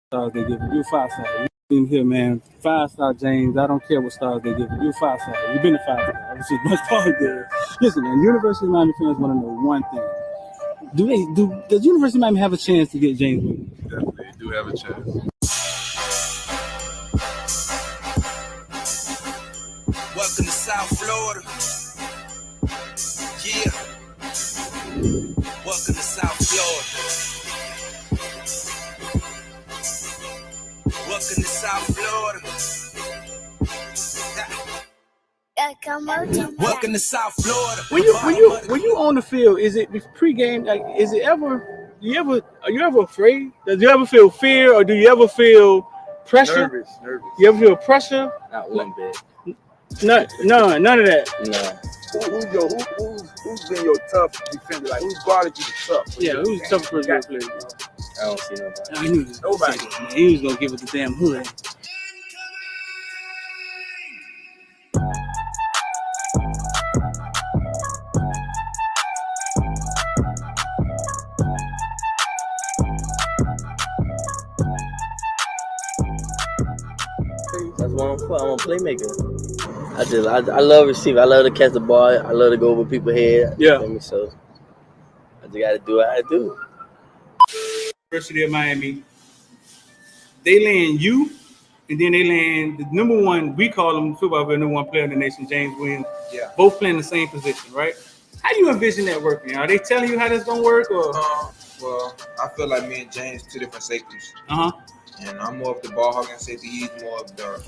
stars they give you. You 5 star. You been here, man. 5 star, James. I don't care what stars they give you. You 5 star. You've been a 5 star. Which is much part there. Listen, man. University of Miami fans want to know one thing. Does University of Miami have a chance to get James Williams? Definitely do have a chance. Welcome to South Florida. Yeah. Welcome to South Florida. Welcome to South Florida. Welcome to South Florida. When you on the field, is it pregame? Like, is it ever? Are you ever afraid? Does you ever feel fear, or do you ever feel pressure? Nervous. You ever feel pressure? Not one bit. None of that. No. Who's been your tough defender? Like, who's guarded you the tough? Yeah, who's the toughest person to play? I don't see nobody. I knew this. Nobody. Man. He was gonna give it the damn hood. That's what I'm for. I'm a playmaker. I love receiving. I love to catch the ball. I love to go over people's head. Yeah. So I just got to do what I do. University of Miami, they land you, and then they land the number one. We call him football player, number one player in the nation, James Williams. Yeah. Both playing the same position, right? How do you envision that working? Are they telling you how that's gonna work, or? Well, I feel like me and James two different safeties. Uh huh. And I'm more of the ball hogging safety. He's more of the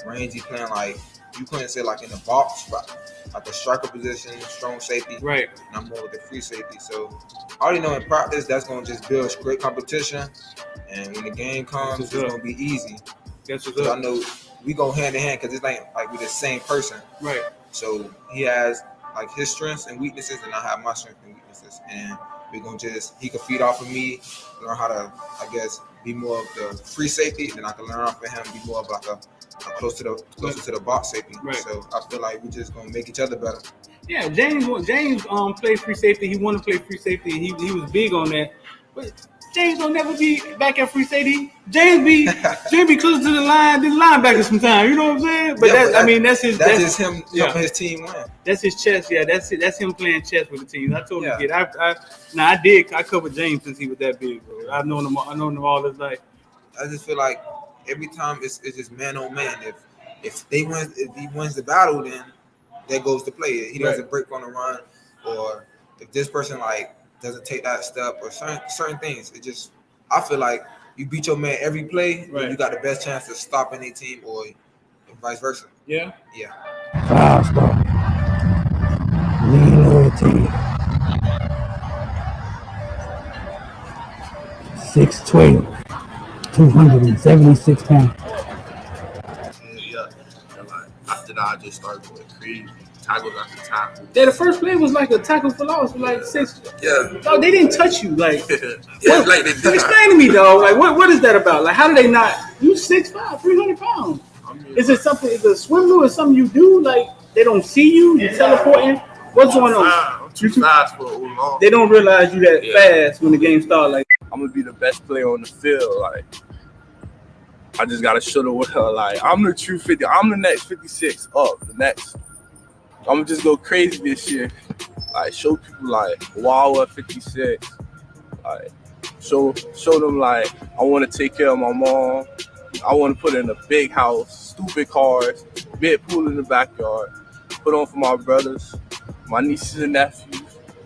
rangy playing, like you couldn't say like in the box, but like a striker position, strong safety. Right. And I'm more of the free safety. So I already know in practice that's gonna just build great competition. And when the game comes, it's gonna be easy. That's what's Because up. I know we go hand in hand because it's like we're the same person. Right. So he has like his strengths and weaknesses, and I have my strengths and weaknesses. And we're gonna he can feed off of me, learn how to, I guess, be more of the free safety, and then I can learn off of him, be more of like a closer to the box safety. Right. So I feel like we just gonna make each other better. Yeah, James played free safety. He wanted to play free safety. He was big on that. But James will never be back at free safety. James be closer to the line than linebacker sometimes. You know what I'm saying? But Yeah, that's his. That's just him yeah. helping his team win. That's his chess. Yeah, that's it. That's him playing chess with the team. I told him Yeah. to get. I covered James since he was that big, bro. I've known him all his life. I just feel like every time it's just man on man. If he wins the battle, then that goes to play. He doesn't break on the run, or if this person like doesn't take that step, or certain things. It just, I feel like you beat your man every play, Right. you got the best chance to stop any team, or vice versa. Yeah. Yeah. 5-star. Lean loyalty. 6'12", 276 pounds. Yeah. And like after that, I just started going crazy. Tackles after tackle. Yeah, the first play was like a tackle for loss, for like 6. Yeah. No, they didn't touch you. Like, Yeah, like they did. explain to me, though. Like, what is that about? Like, how do they not? You 6'5", 300 pounds. Is it something? Is it a swim move or something you do? Like, they don't see you? You're teleporting? What's going on? I'm too fast for long. They don't realize you that fast when the game starts. Like, I'm gonna be the best player on the field. Like, I just gotta show the world. Like, I'm the true 50. I'm the next 56 up. The next. I'm gonna just go crazy this year. Like, show people like, wow, at 56. Like, show them like I want to take care of my mom. I want to put in a big house, stupid cars, big pool in the backyard. Put on for my brothers, my nieces and nephews,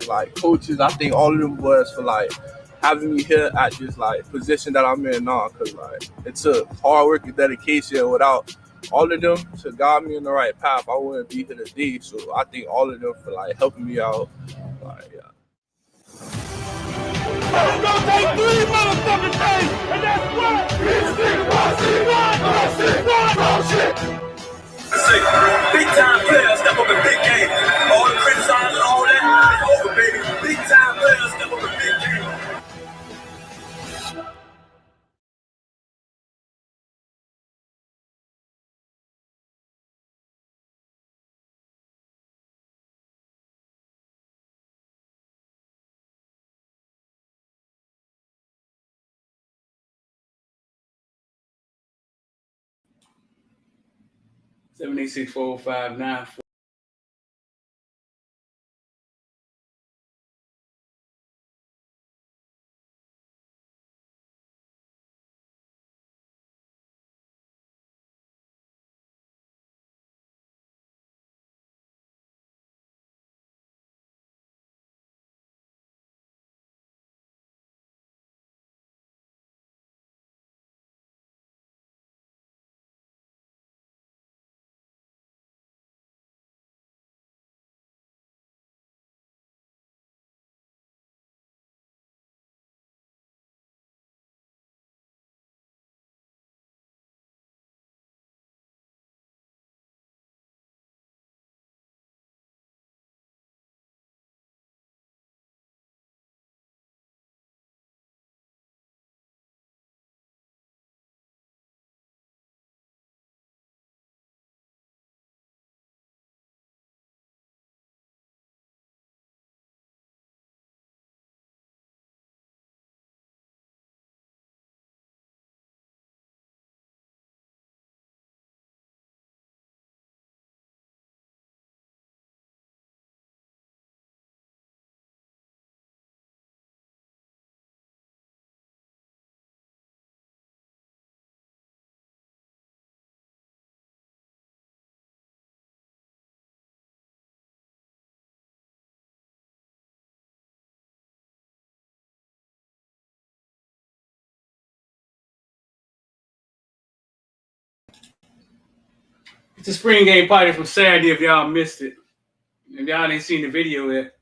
like coaches. I think all of them boys for like having me here at this like position that I'm in now, cause like it took hard work and dedication. Without all of them to guide me in the right path, I wouldn't be here today. So I think all of them for like helping me out. Like, yeah. It's gonna take 3 motherfucking days, and that's what? Big time players step up in big game. All the criticizing, all that, it's over, baby. Big time players step up in big game. 786-459. It's a spring game party from Saturday if y'all missed it. If y'all ain't seen the video yet.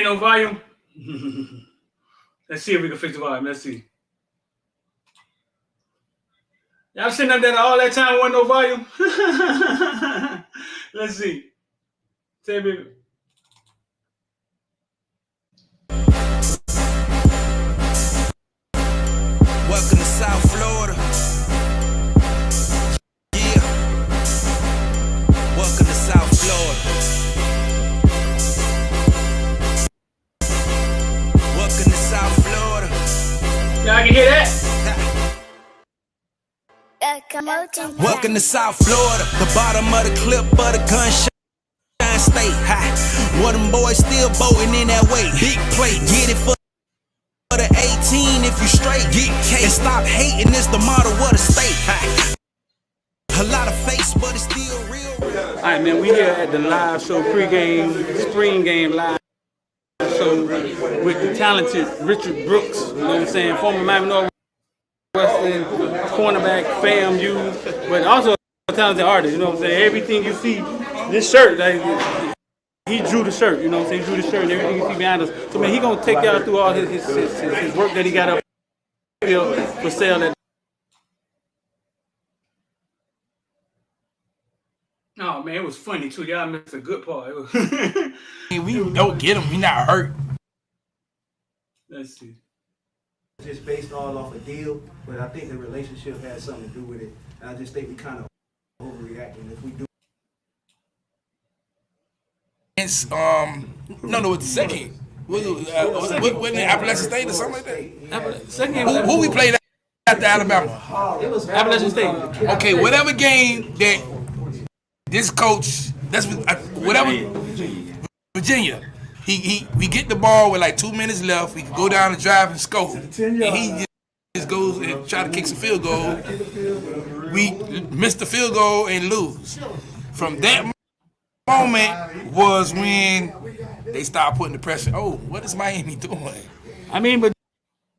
ain't no volume. Let's see if we can fix the volume. Let's see. Y'all sitting up there all that time, wasn't no volume. Let's see. Say, baby. Welcome to South Florida. Yeah. Welcome to South Florida. Welcome to South Florida. Y'all can hear that? Welcome to South Florida. The bottom of the clip of the gunshot state. What them boys still boating in that way. Big plate, get it for the 18 if you straight. Get K and stop hating, it's the motto of the state. A lot of face, but it's still real. All right, man, we here at the live show, pregame, spring game live show with the talented Richard Brooks, you know what I'm saying, former Miami Northwestern cornerback, FAMU, but also a talented artist, you know what I'm saying. Everything you see, this shirt, like, he drew the shirt, you know what I'm saying, he drew the shirt and everything you see behind us. So, man, he gonna take y'all through all his work that he got up for sale. Oh man, it was funny too. Y'all missed a good part. We don't get him. We not hurt. Let's see. Just based all off a deal, but I think the relationship has something to do with it. And I just think we kind of overreacting if we do. It's no, it's second. Wasn't it Appalachian State or something like that? Second. Who we played after Alabama? It was Appalachian State. Okay, whatever game that this coach, that's whatever Virginia. We get the ball with like 2 minutes left. We can go down the drive and score. And he just goes and try to kick some field goal. We miss the field goal and lose. From that moment was when they start putting the pressure. Oh, what is Miami doing? I mean, but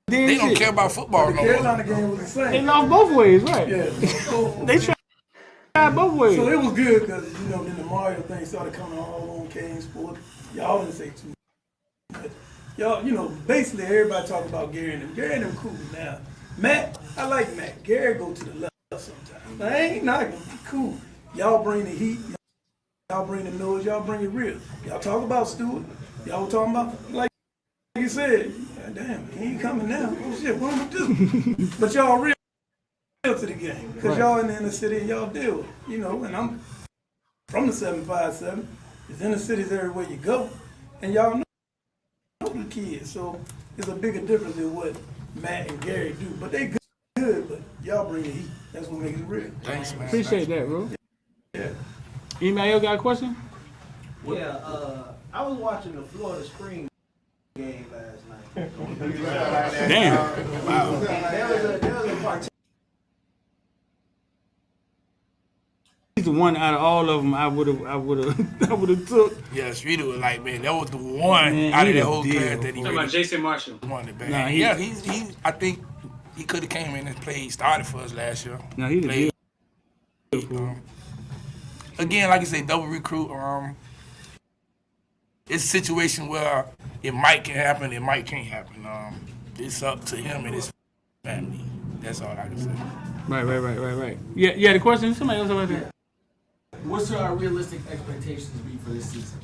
they don't care about football no more. Carolina game was the same. They lost both ways, right? Yeah. They tried both ways. So it was good because, you know, then the Mario thing started coming all on Kane Sport. Y'all didn't say too much. Y'all, you know, basically everybody talk about Gary and them. Gary and them cool now. Matt, I like Matt. Gary go to the left sometimes. I ain't knocking him. He cool. Y'all bring the heat. Y'all bring the noise. Y'all bring it real. Y'all talk about Stewart. Y'all talking about, like you said, damn, he ain't coming now. Oh, shit, what am I do? But y'all real to the game. Because y'all in the inner city and y'all deal with it. You know, and I'm from the 757. It's in the cities everywhere you go. And y'all know the kids. So it's a bigger difference than what Matt and Gary do. But they good, but y'all bring the heat. That's what makes it real. Thanks, man. Appreciate that, bro. Yeah. Anybody else got a question? Yeah, I was watching the Florida Spring game last night. Damn. Wow. There was a part. He's the one out of all of them I would have took. Yeah, Streeter was like, man, that was the one out of that whole class that he Talking about Jason Marshall. wanted back. Nah, Yeah, he I think he could have came in and played, started for us last year. No, he Played, did. again, like you say, double recruit. It's a situation where it might can happen, it might can't happen. It's up to him and his family. That's all I can say. Right. Yeah, the question. Somebody else about that. What's our realistic expectations be for this season?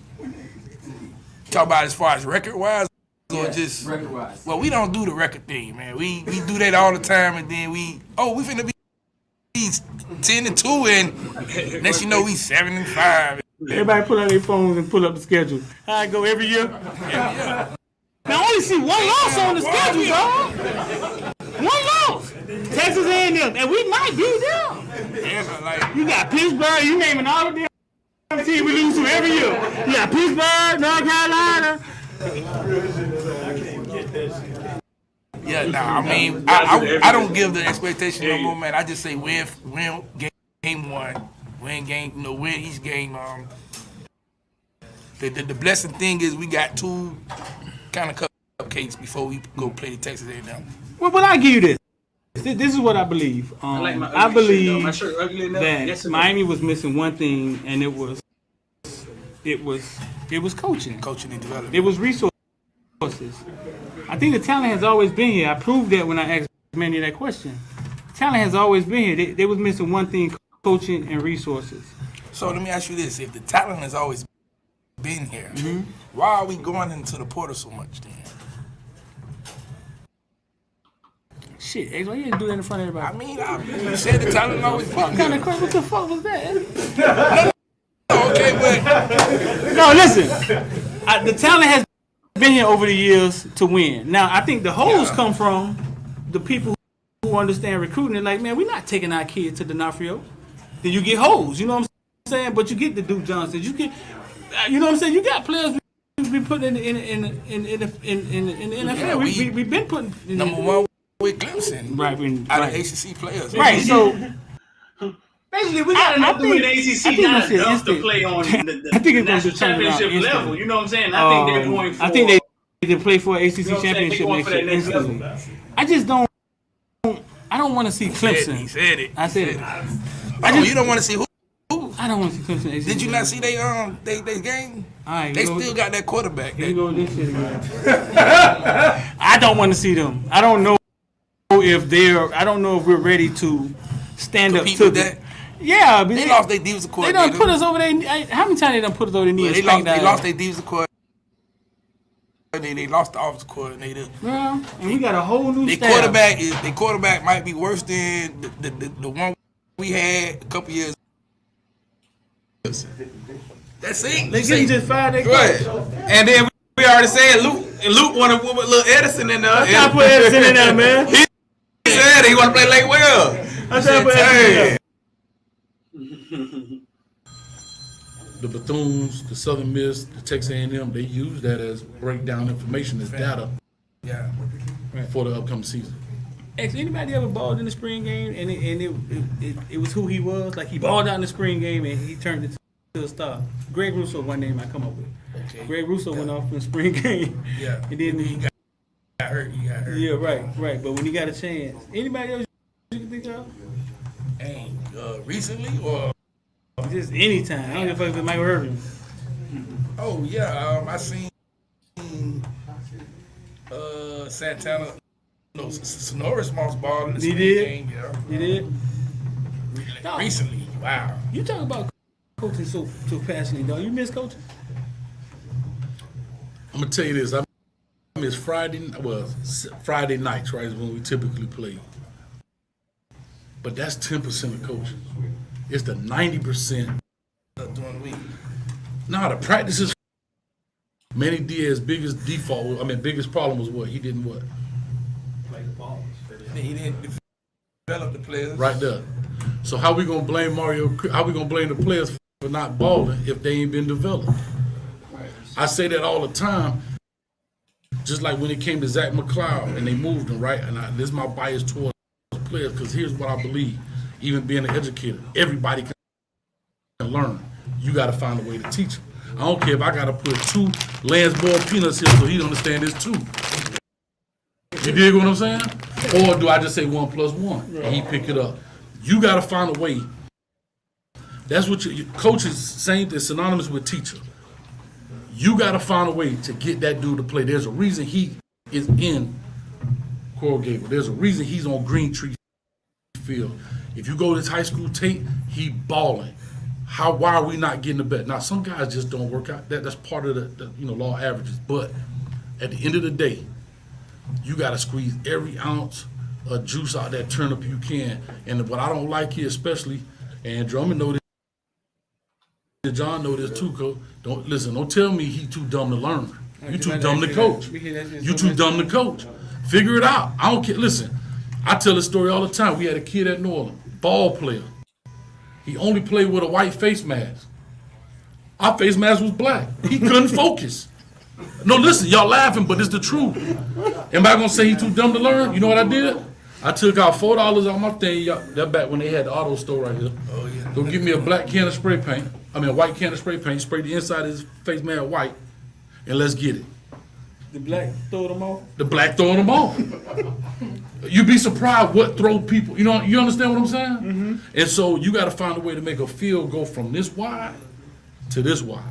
Talk about as far as record-wise or Yes, just record-wise. Well, we don't do the record thing, man. We do that all the time, and then we finna be 10-2, and next you know we 7-5. Everybody pull out their phones and pull up the schedule. How I go every year? Yeah. Now I only see one loss on the schedule, dog. One loss. Texas A&M, and we might beat them. Yeah, like You got Pittsburgh. You naming all of them teams we lose to every year. You got Pittsburgh, North Carolina. yeah, nah. I mean, I don't give the expectation no more, man. I just say win game one, win each game. The blessing thing is we got two kind of cupcakes before we go play the Texas A&M. Well, but I give you this. This is what I believe. I believe My shirt ugly enough. that Yes, Miami was missing one thing, and it was coaching. Coaching and development. It was resources. I think the talent has always been here. I proved that when I asked Manny that question. Talent has always been here. They was missing one thing: coaching and resources. So let me ask you this: if the talent has always been here, why are we going into the portal so much then? Shit, X, why you didn't do that in front of everybody? I mean, you said the talent always been here. What the fuck was that? Okay, but no, listen. The talent has been here over the years to win. Now, I think the hoes come from the people who understand recruiting. They're like, man, we're not taking our kids to D'Onofrio. Then you get hoes. You know what I'm saying? But you get the Duke Johnsons. You get, you know what I'm saying? You got players we put in the NFL. We've been putting number one with Clemson, right? Out of ACC players, right? So. Basically, we got enough to win the ACC, not enough to play on the national championship level. You know what I'm saying? I think they're going for. I think they play for an ACC championship next year instantly. I just don't. I don't want to see Clemson. He said it. I said it. You don't want to see who? I don't want to see Clemson. ACC. Did you not see they game? All right, they still got that quarterback. Here you go this shit again. I don't want to see them. I don't know if we're ready to stand up to that. Yeah, but they lost their defensive coordinator. They done put us over there. How many times they done put us over their knee? They lost their defensive coordinator. They lost the offensive coordinator. Well, and we got a whole new staff. Their quarterback might be worse than the one we had a couple years. That's it. They just fired their coach. And then we already said Luke wanted to put little Edison in there. I put Edison in there, man. He said he want to play Lake Well. I said put Edison in there. The Bethunes, the Southern Miss, the Texas A&M, they use that as breakdown information as data for the upcoming season. Anybody ever balled in the spring game and it was who he was? Like he balled out in the spring game and he turned it to a star. Greg Russo, one name I come up with. Okay. Greg Russo went off in the spring game. Yeah. And then he got hurt. Yeah, right. But when he got a chance, anybody else you can think of? Recently or just anytime. I don't give a fuck if it Michael Irvin. Oh yeah, I seen Santana. No, Sonoris Moss ball in the spring game. Yeah, he did. Recently, wow. You talk about coaching so passionately, dog. You miss coaching? I'm gonna tell you this. I miss Friday nights, right? Is when we typically play. But that's 10% of coaching. It's the 90% during the week. Nah, the practices. Manny Diaz's biggest biggest problem was what? He didn't what? Play the ball. He didn't develop the players. Right there. So how we gonna blame Mario? How we gonna blame the players for not balling if they ain't been developed? I say that all the time. Just like when it came to Zach McLeod and they moved him, right? And this is my bias towards players because here's what I believe. Even being an educator, everybody can learn. You got to find a way to teach them. I don't care if I got to put 2 Lance-Boiled peanuts here so he understand this too. You dig what I'm saying? Or do I just say 1 + 1 and he pick it up? You got to find a way. That's what your coach is saying. It's synonymous with teacher. You got to find a way to get that dude to play. There's a reason he is in Coral Gable. There's a reason he's on Green Tree Field. If you go to his high school tape, he balling. Why are we not getting the bet? Now, some guys just don't work out. That's part of the law averages. But at the end of the day, you got to squeeze every ounce of juice out that turnip you can. And what I don't like here, especially, and Drummond know this, John know this too, Coach. Don't tell me he too dumb to learn. You too dumb to coach. You too dumb to coach. Figure it out. I don't care. Listen, I tell this story all the time. We had a kid at New Orleans, ball player. He only played with a white face mask. Our face mask was black. He couldn't focus. No, listen, y'all laughing, but it's the truth. Am I gonna say he too dumb to learn? You know what I did? I took out $4 on my thing. That back when they had the auto store right here. Oh yeah. Go give me a black can of spray paint. A white can of spray paint. Spray the inside of his face mask white, and let's get it. The black throwing them off? The black throwing them off. You'd be surprised what throw people. You understand what I'm saying? Mm-hmm. And so you got to find a way to make a field go from this wide to this wide.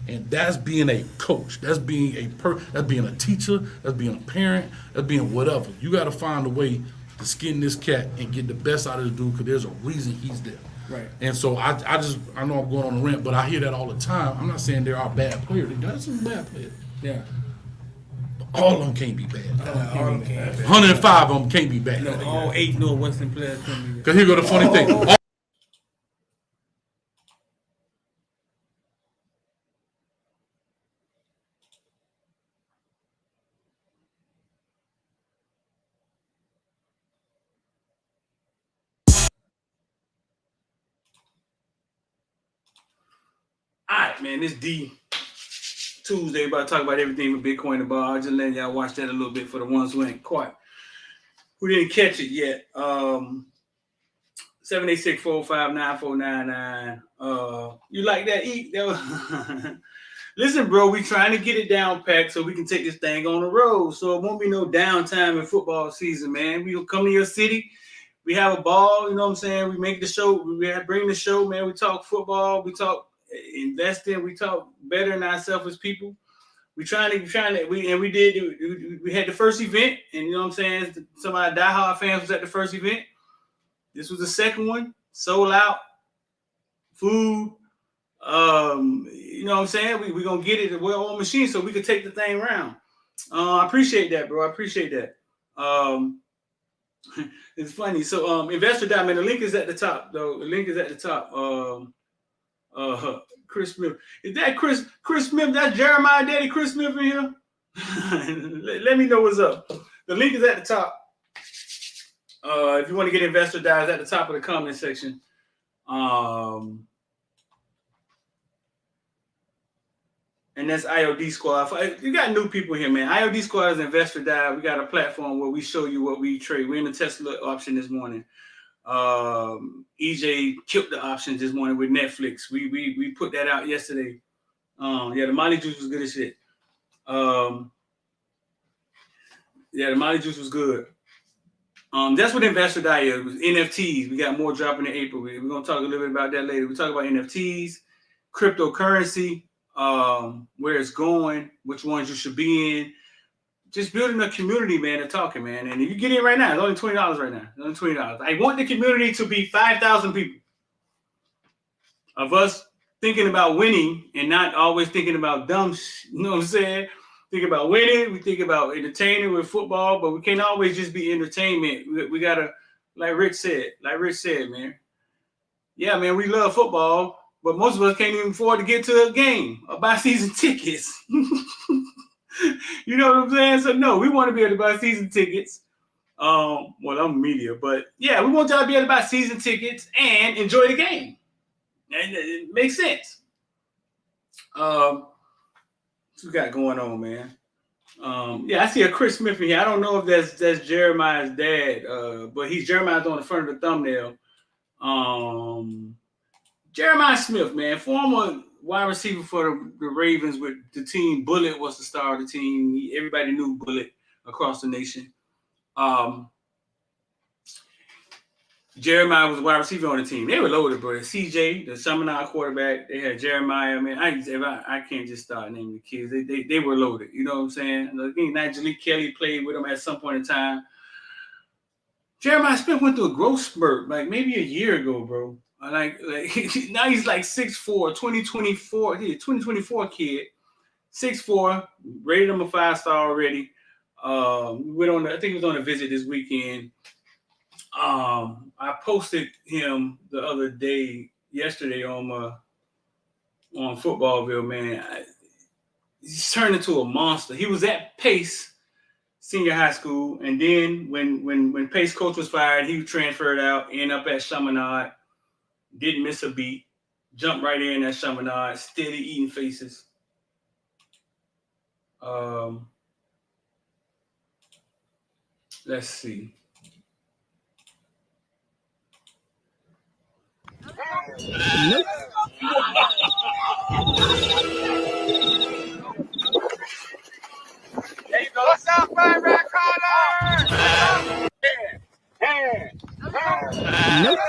And that's being a coach. That's being that's being a teacher. That's being a parent. That's being whatever. You got to find a way to skin this cat and get the best out of the dude because there's a reason he's there. Right. And so I know I'm going on a rant, but I hear that all the time. I'm not saying there are bad players. There's some bad players. Yeah. All of them can't be bad. All of them can't be bad. 105 of them can't be bad. No, all 8 Northwestern players can't be bad. Because here go the funny thing. All right, man, this D Tuesday about to talk about everything with Bitcoin and ball. I'll just letting y'all watch that a little bit for the ones who ain't quite, who didn't catch it yet. 786-459-9499. You like that? Eat that was Listen, bro, we trying to get it down packed so we can take this thing on the road. So it won't be no downtime in football season, man. We'll come to your city. We have a ball, you know what I'm saying? We make the show, bring the show, man. We talk football, we talk investing, we talk bettering ourselves as people. We had the first event, and you know what I'm saying? Some of our diehard fans was at the first event. This was the second one, sold out, food. You know what I'm saying? We're gonna get it a well-oiled machine so we can take the thing around. I appreciate that, bro. I appreciate that. It's funny. So investor diamond, the link is at the top, though. The link is at the top. Chris Smith. Is that Chris Smith? That's Jeremiah Daddy Chris Smith in here? Let me know what's up. The link is at the top. If you want to get investor dives at the top of the comment section. And that's IOD Squad. You got new people here, man. IOD Squad is Investor Dive. We got a platform where we show you what we trade. We're in the Tesla option this morning. EJ killed the options this morning with Netflix. We put that out yesterday. The Molly Juice was good as shit. The Molly Juice was good. That's what Investor Dive is. It was NFTs. We got more dropping in April. We're going to talk a little bit about that later. We talk about NFTs, cryptocurrency, where it's going, which ones you should be in. Just building a community, man, and talking, man. And if you get in right now, it's only $20 right now. It's only $20. I want the community to be 5,000 people of us thinking about winning and not always thinking about dumb shit. You know what I'm saying? Think about winning. We think about entertaining with football, but we can't always just be entertainment. We got to, like Rich said, man. Yeah, man, we love football, but most of us can't even afford to get to a game or buy season tickets. You know what I'm saying? So no, we want to be able to buy season tickets. Well, I'm media, but yeah, we want y'all to be able to buy season tickets and enjoy the game. And it makes sense. What we got going on, man? I see a Chris Smith in here. I don't know if that's Jeremiah's dad, but Jeremiah's on the front of the thumbnail. Jeremiah Smith, man, former wide receiver for the Ravens with the team. Bullet was the star of the team. Everybody knew Bullet across the nation. Jeremiah was a wide receiver on the team. They were loaded, bro. CJ, the Chaminade quarterback. They had Jeremiah. I mean, I can't just start naming the kids. They were loaded. You know what I'm saying? I think Najee Kelly played with them at some point in time. Jeremiah Smith went through a growth spurt, like maybe a year ago, bro. Like now he's like 6'4", 2024 kid, 6'4", rated him a 5-star already. I think he was on a visit this weekend. I posted him the other day, yesterday on Footballville, man. He's turned into a monster. He was at Pace Senior High School, and then when Pace coach was fired, he transferred out, ended up at Chaminade. Didn't miss a beat. Jumped right in at Chaminade. Steady eating faces. Let's see. Nope. There you go. What's up, Fire Red Collar? Nope.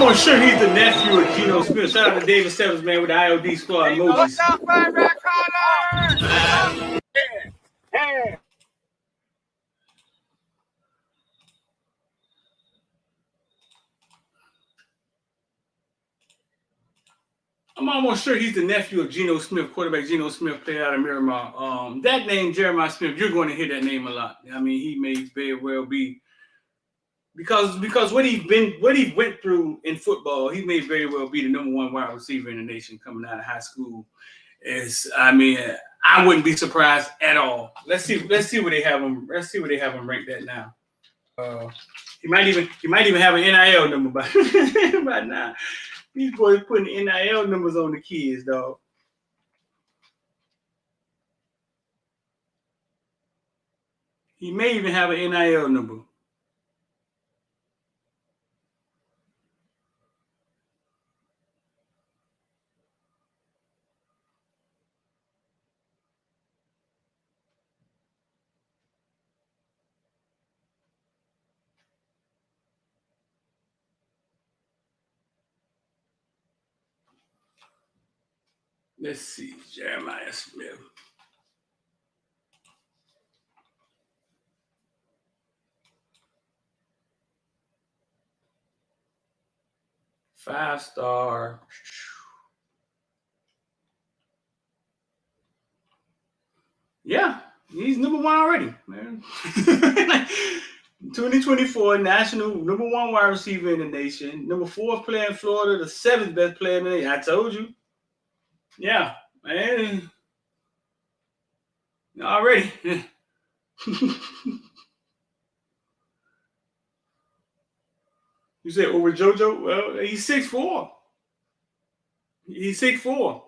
almost sure he's the nephew of Geno Smith. Shout out to David Severs, man, with the IOD squad emojis. I'm almost sure he's the nephew of Geno Smith, quarterback Geno Smith, played out of Miramar. That name, Jeremiah Smith, you're going to hear that name a lot. I mean, he may very well be because what he went through in football, he may very well be the number one wide receiver in the nation coming out of high school. I wouldn't be surprised at all. Let's see where they have him. Let's see where they have him ranked at now. He might even have an NIL number by now. These boys putting NIL numbers on the kids, dog. He may even have an NIL number. Let's see, Jeremiah Smith. Five-star. Yeah, he's number one already, man. 2024 national number one wide receiver in the nation, number 4 player in Florida, the 7th best player in the nation. I told you. Yeah, man. Already. You say over JoJo? Well, he's 6'4". He's 6'4".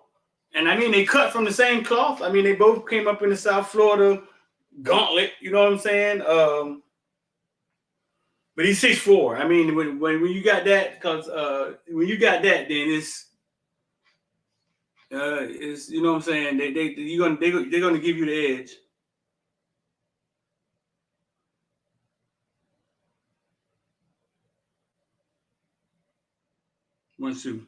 And I mean, they cut from the same cloth. I mean, they both came up in the South Florida gauntlet. You know what I'm saying? But he's 6'4". I mean, when you got that, because when you got that, then it's you know what I'm saying? They're gonna give you the edge. One, two.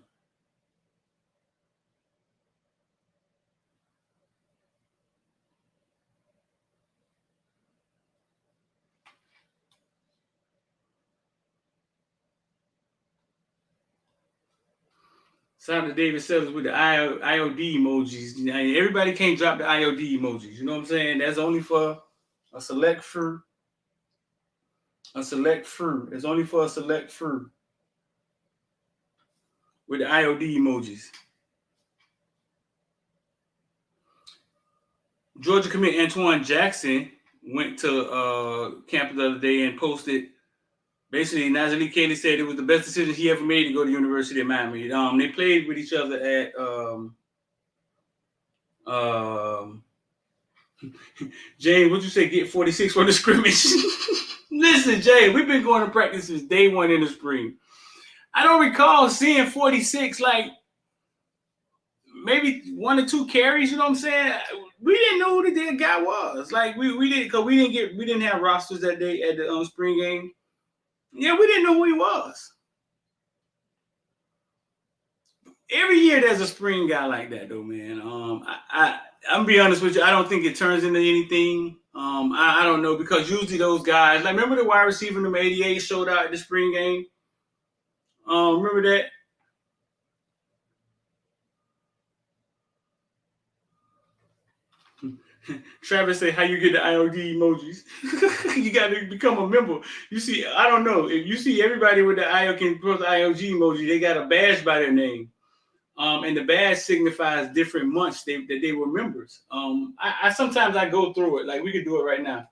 Shout out to David Sellers with the IOD emojis. Everybody can't drop the IOD emojis. You know what I'm saying? That's only for a select few. It's only for a select few with the IOD emojis. Georgia commit Antoine Jackson went to campus the other day and posted. Basically, Nazali Katie said it was the best decision he ever made to go to the University of Miami. They played with each other at Jane, what'd you say? Get 46 for the scrimmage. Listen, Jay, we've been going to practice since day one in the spring. I don't recall seeing 46 like maybe 1 or 2 carries. You know what I'm saying? We didn't know who the damn guy was. Like we didn't, because we didn't have rosters that day at the spring game. Yeah, we didn't know who he was. Every year there's a spring guy like that, though, man. I'm gonna be honest with you. I don't think it turns into anything. I don't know, because usually those guys, like, remember the wide receiver number 88 showed out at the spring game. Remember that? Travis said, how you get the IOD emojis? You got to become a member. You see, I don't know. If you see everybody with the IOD emoji, they got a badge by their name. And the badge signifies different months that they were members. I sometimes I go through it. Like, we could do it right now.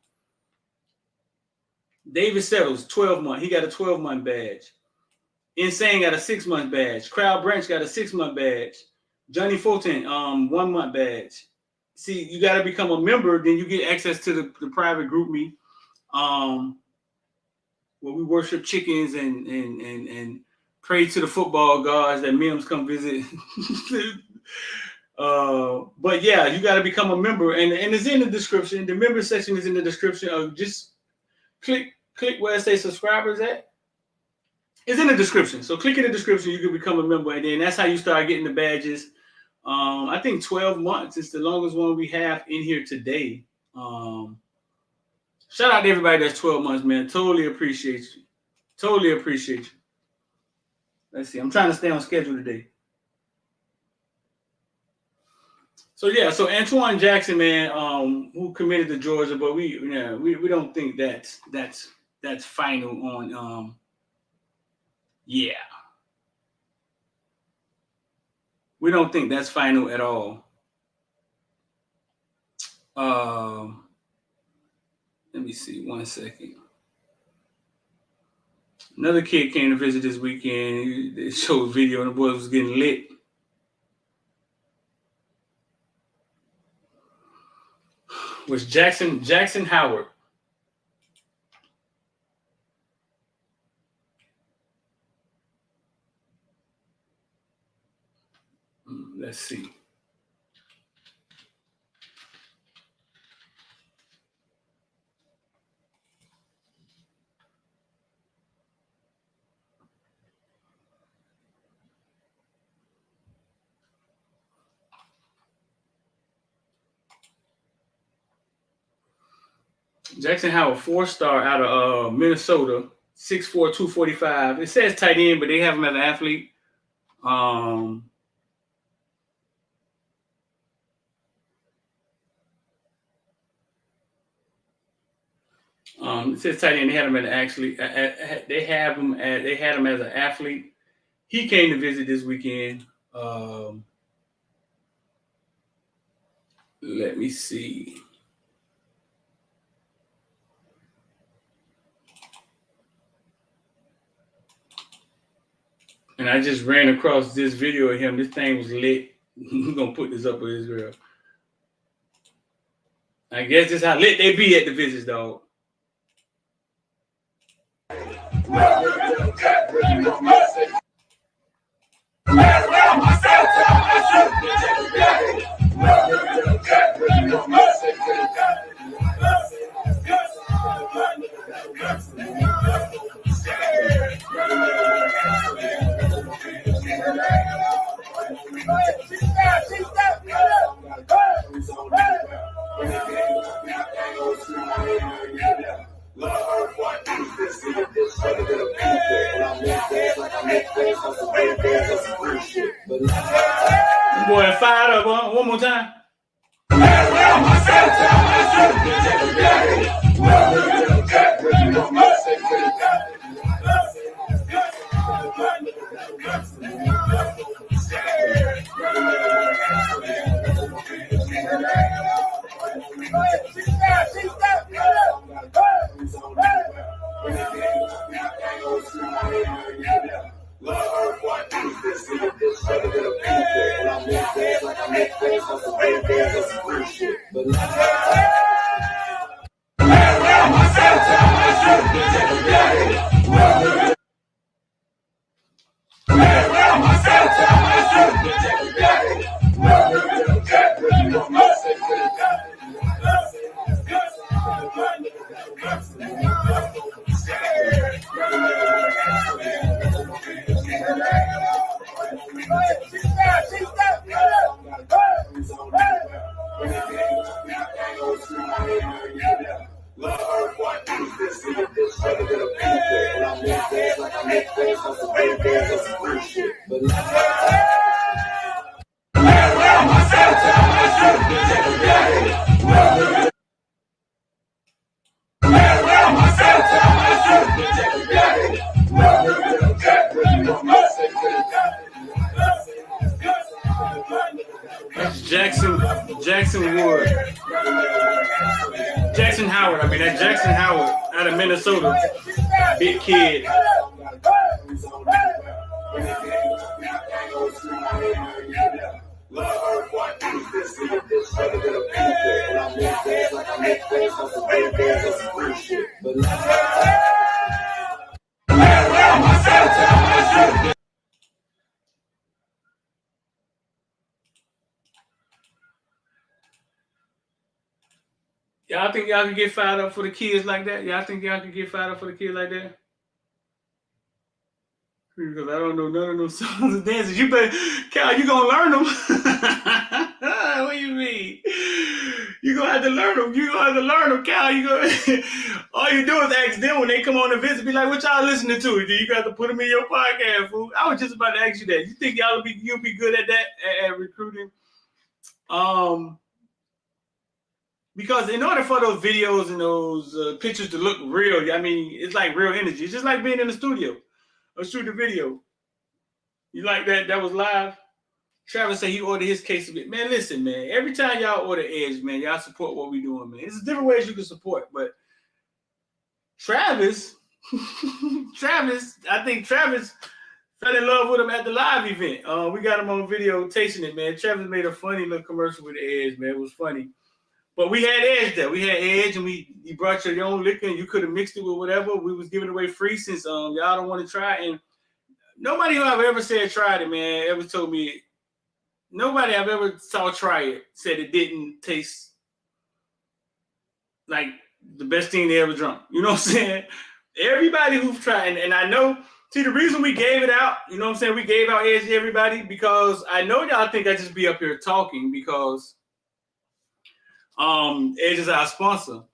David Settles, 12-month. He got a 12-month badge. Insane got a 6-month badge. Crowd Branch got a 6-month badge. Johnny Fulton, 1-month badge. See, you got to become a member, then you get access to the private group me, where we worship chickens and pray to the football gods that Mims come visit. But yeah, you got to become a member, and it's in the description. The member section is in the description. Just click where it says subscribers at, It's in the description. So click in the description. You can become a member, and then that's how you start getting the badges. I think 12 months is the longest one we have in here today. Shout out to everybody that's 12 months, man. Totally appreciate you. Totally appreciate you. Let's see. I'm trying to stay on schedule today. So yeah, so Antoine Jackson, man, who committed to Georgia, but we don't think that's final on yeah. We don't think that's final at all. Let me see 1 second. Another kid came to visit this weekend. They showed a video and the boy was getting lit. Was Jackson Howard. Let's see. Jackson Howard, 4-star out of Minnesota, 6'4", 245. It says tight end, but they have him as an athlete. It says tight end. They had him as they had him as an athlete. He came to visit this weekend. Let me see. And I just ran across this video of him. This thing was lit. I'm gonna put this up with this girl. I guess this is how lit they be at the visits, dog. Boy, fired up one more time. Jackson Howard. I mean, that Jackson Howard out of Minnesota. Big kid. Y'all think y'all can get fired up for the kids like that? Y'all think y'all can get fired up for the kids like that? Because I don't know none of those songs and dances. You better, Cal, you gonna learn them. What do you mean? You gonna have to learn them. You gonna have to learn them, Cal. All you do is ask them when they come on the visit. Be like, what y'all listening to? You got to put them in your podcast, fool. I was just about to ask you that. You think you'll be good at that at recruiting? Because in order for those videos and those pictures to look real, I mean, it's like real energy. It's just like being in the studio or shooting a video. You like that? That was live. Travis said he ordered his case of it. Man, listen, man. Every time y'all order Edge, man, y'all support what we doing, man. There's different ways you can support, but Travis, I think Travis fell in love with him at the live event. We got him on video tasting it, man. Travis made a funny little commercial with Edge, man. It was funny. But we had Edge there. We had Edge, and you brought your own liquor, and you could have mixed it with whatever. We was giving it away free since y'all don't want to try it. And nobody who I've ever said tried it, man, ever told me. Nobody I've ever saw try it said it didn't taste like the best thing they ever drunk. You know what I'm saying? Everybody who've tried, and I know, see, the reason we gave it out, you know what I'm saying? We gave out Edge to everybody because I know y'all think I just be up here talking because Edge is our sponsor.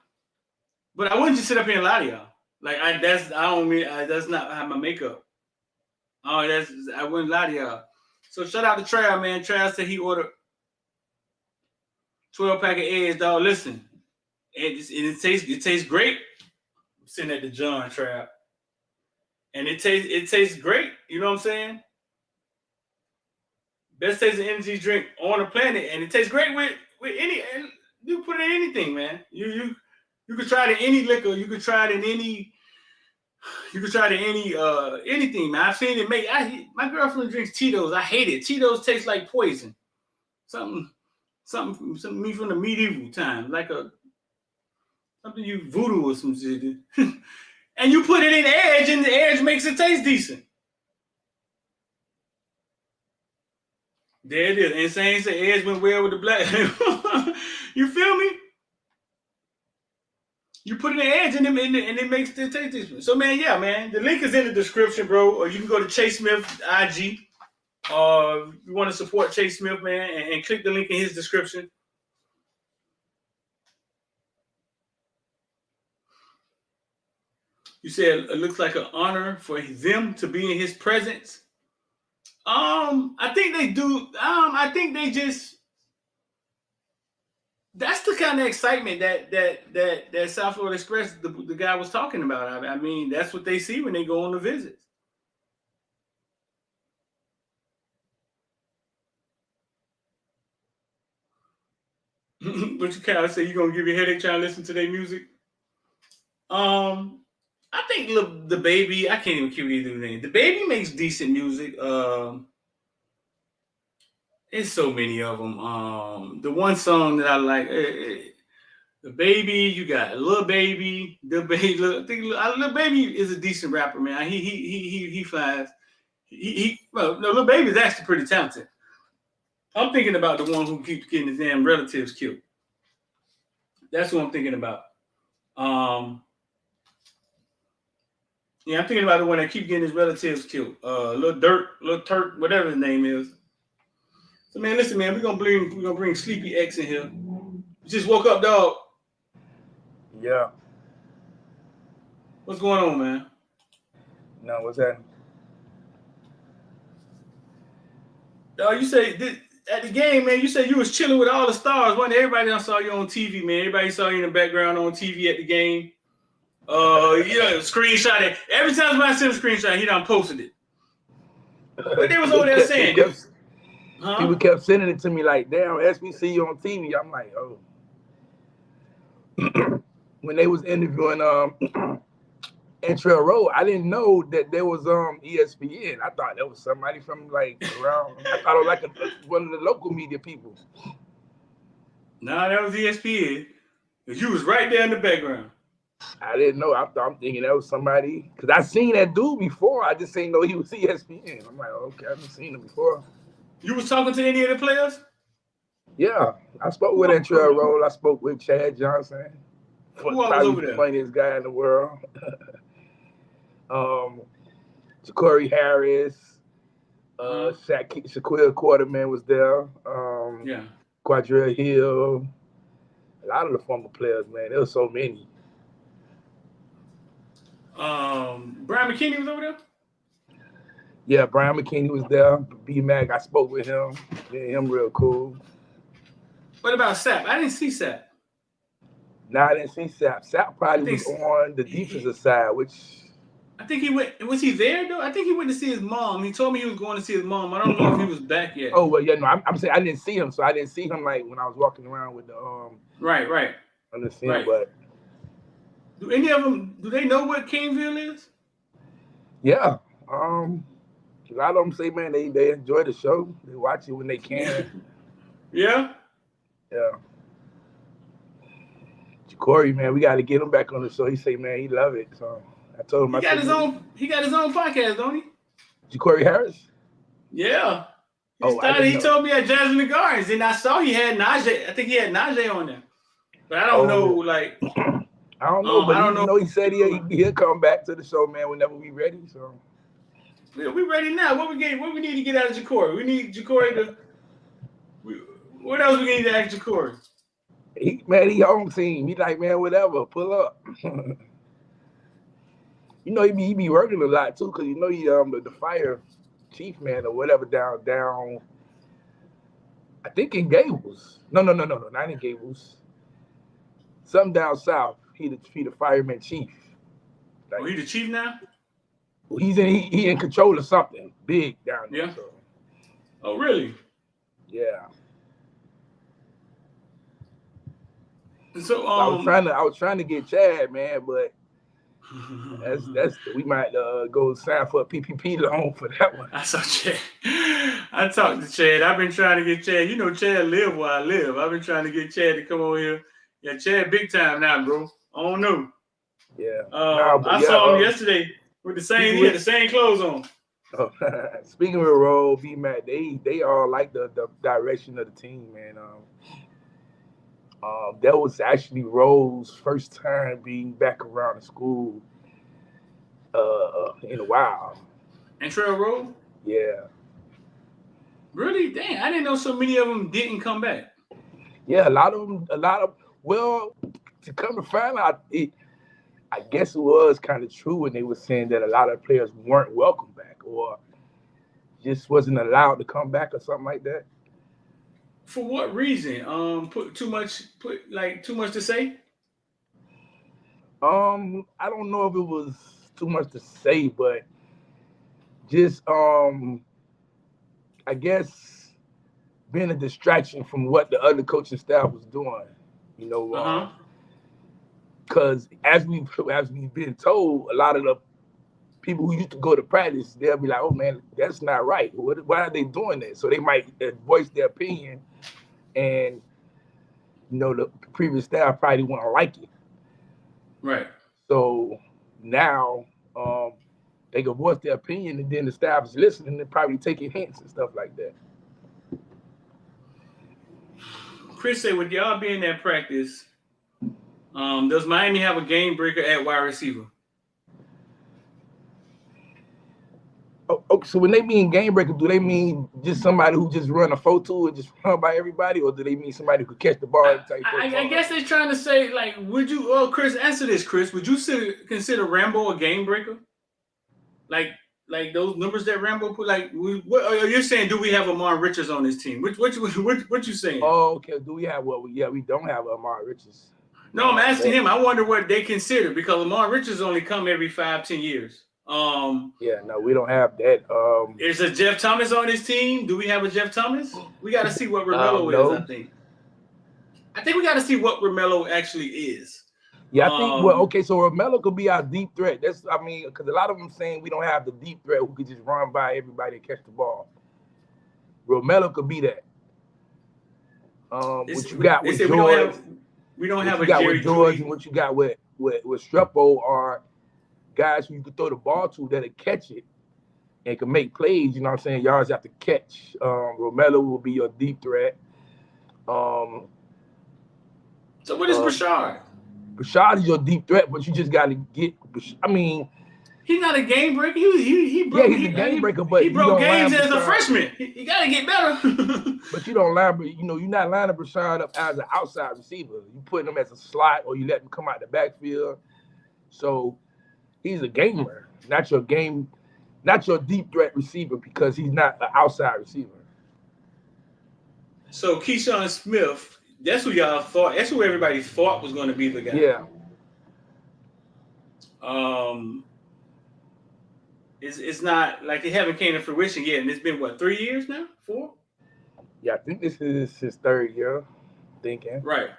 But I wouldn't just sit up here and lie to y'all. Like, that's not how my makeup. I wouldn't lie to y'all. So shout out to Trav, man. Trav said he ordered 12-pack of Edge, dog. Listen, it tastes great. I'm sitting at the John Trav. And it tastes great. You know what I'm saying? Best tasting energy drink on the planet. And it tastes great with any, and you put it in anything, man. You could try it in any liquor. You could try it in any. You can try to anything, man. I've seen it make. My girlfriend drinks Tito's. I hate it. Tito's taste like poison. Something me from the medieval time, like something you voodoo or some shit. And you put it in Edge, and the Edge makes it taste decent. There it is. Insane said Edge went well with the black. You feel me? You put it in Edge and it makes it taste different. So, man, yeah, man. The link is in the description, bro. Or you can go to Chase Smith IG. If you want to support Chase Smith, man, and click the link in his description. You said it looks like an honor for them to be in his presence. I think they do. I think they just. That's the kind of excitement that South Florida Express, the guy was talking about. I mean, that's what they see when they go on the visits. But you kind of say you're gonna give you a headache trying to listen to their music. I think the baby. I can't even keep either name. The baby makes decent music. There's so many of them. The one song that I like, the baby. You got Lil Baby. The baby. Lil Baby is a decent rapper, man. He flies. Well, no, Lil Baby is actually pretty talented. I'm thinking about the one who keeps getting his damn relatives killed. That's what I'm thinking about. Yeah, I'm thinking about the one that keeps getting his relatives killed. Lil Turk, whatever his name is. So, man, listen, man, we're gonna bring Sleepy X in here. You just woke up, dog. Yeah. What's going on, man? No, what's that? Dog, you say at the game, man. You said you was chilling with all the stars. Wasn't it? Everybody done saw you on TV, man. Everybody saw you in the background on TV at the game. Screenshot it. Every time somebody sent a screenshot, he done posted it. But they was over there saying. People kept sending it to me like, damn, SBC you on TV. I'm like, oh. When they was interviewing Trail Road, I didn't know that there was ESPN. I thought that was somebody from like around. I thought it was like one of the local media people. Nah, that was ESPN. You was right there in the background. I didn't know. I'm thinking that was somebody because I seen that dude before. I just didn't know he was ESPN. I'm like, okay, I've seen him before. You was talking to any of the players? Yeah, I spoke with Trail Road. I spoke with Chad Johnson. Who was over there? The funniest guy in the world. Ja'Cory Harris, Shaquille Quarterman was there. Yeah. Quadrell Hill. A lot of the former players, man. There was so many. Brian McKinney was over there? Yeah, Brian McKinney was there. B-Mac, I spoke with him. Yeah, him real cool. What about Sapp? I didn't see Sapp. No, I didn't see Sapp. Sapp probably was on the defensive side, which... I think he went. Was he there, though? I think he went to see his mom. He told me he was going to see his mom. I don't know if he was back yet. Oh, well, yeah, no, I'm saying I didn't see him, so I didn't see him, like, when I was walking around with the... Right. I understand, Right. but... Do any of them, do they know what Caneville is? Yeah. A lot of them say, man, they enjoy the show. They watch it when they can. Yeah? Yeah. Ja'Cory, man, we got to get him back on the show. He say, man, he love it. So I told him He got his own podcast, don't he? Ja'Cory Harris? Yeah. He told me at Jazz in the Gardens, and I saw he had Najee. I think he had Najee on there. But I don't know, like... I don't know, but he said he'll come back to the show, man, whenever we ready. So yeah, we ready now. What we need to get out of Ja'Cory? We need Ja'Cory to. What else we need to ask Ja'Cory? He home team. He like, man, whatever, pull up. He be working a lot too, cause he the fire chief man or whatever down. I think in Gables. No, not in Gables. Something down south. He the fireman chief. Like, he the chief now? Well, he in control of something big down there. Yeah. So. Oh, really? Yeah. So I was trying to get Chad, man, but that's we might go sign for a PPP loan for that one. I saw Chad. I talked to Chad. I've been trying to get Chad. Chad live where I live. I've been trying to get Chad to come over here. Yeah, Chad big time now, bro. I don't know. Yeah. I saw him yesterday with the same clothes on. Speaking of Roll, B-Mac, they all like the direction of the team, man. That was actually Roll's first time being back around the school in a while. And Trail Roll? Yeah. Really? Dang, I didn't know so many of them didn't come back. Yeah, a lot of well, to come to find out, I guess it was kind of true when they were saying that a lot of players weren't welcome back or just wasn't allowed to come back or something like that. For what reason? Too much to say? I don't know if it was too much to say, but just I guess being a distraction from what the other coaching staff was doing, because as we've been told, a lot of the people who used to go to practice, they'll be like, "Oh man, that's not right. Why are they doing that?" So they might voice their opinion, and the previous staff probably wouldn't like it. Right. So now they can voice their opinion, and then the staff is listening and probably taking hints and stuff like that. Chris said, with y'all being at practice, does Miami have a game breaker at wide receiver? Oh, so when they mean game breaker, do they mean just somebody who just run a 4.2 and just run by everybody, or do they mean somebody who could catch the ball every time? I guess they're trying to say, like, would you? Oh, Chris, answer this, Chris. Would you consider Rambo a game breaker? Like those numbers that Rambo put. Like, what you're saying? Do we have Amari Richards on this team? What you saying? Oh, okay. Do we have we don't have Amari Richards. No, I'm asking him. I wonder what they consider, because Amari Richards only come every 5-10 years. Yeah, no, we don't have that. Is a Jeff Thomas on this team? Do we have a Jeff Thomas? We got to see what Romello is. I think we got to see what Romello actually is. Yeah, I think. So Romello could be our deep threat. Because a lot of them saying we don't have the deep threat who could just run by everybody and catch the ball. Romello could be that. What you got with George? We don't have a Jerry George, and what you got with Strepo are guys who you could throw the ball to that'll catch it and can make plays, you know what I'm saying? Yards after catch. Romello will be your deep threat. So what is Brashard? Brashard is your deep threat, but you just got to get. He's not a game breaker. He broke. Yeah, he's a game breaker, but he broke games as a Brashard. freshman. He got to get better. But you don't line, you're not lining Brashard up as an outside receiver. You putting him as a slot, or you let him come out the backfield. So he's a gamer, not your deep threat receiver, because he's not an outside receiver. So Keyshawn Smith, that's who y'all thought. That's who everybody thought was going to be the guy. Yeah. It's not like they haven't came to fruition yet, and it's been what, 3 years now? 4? Yeah, I think this is his 3rd year. Thinking. Right.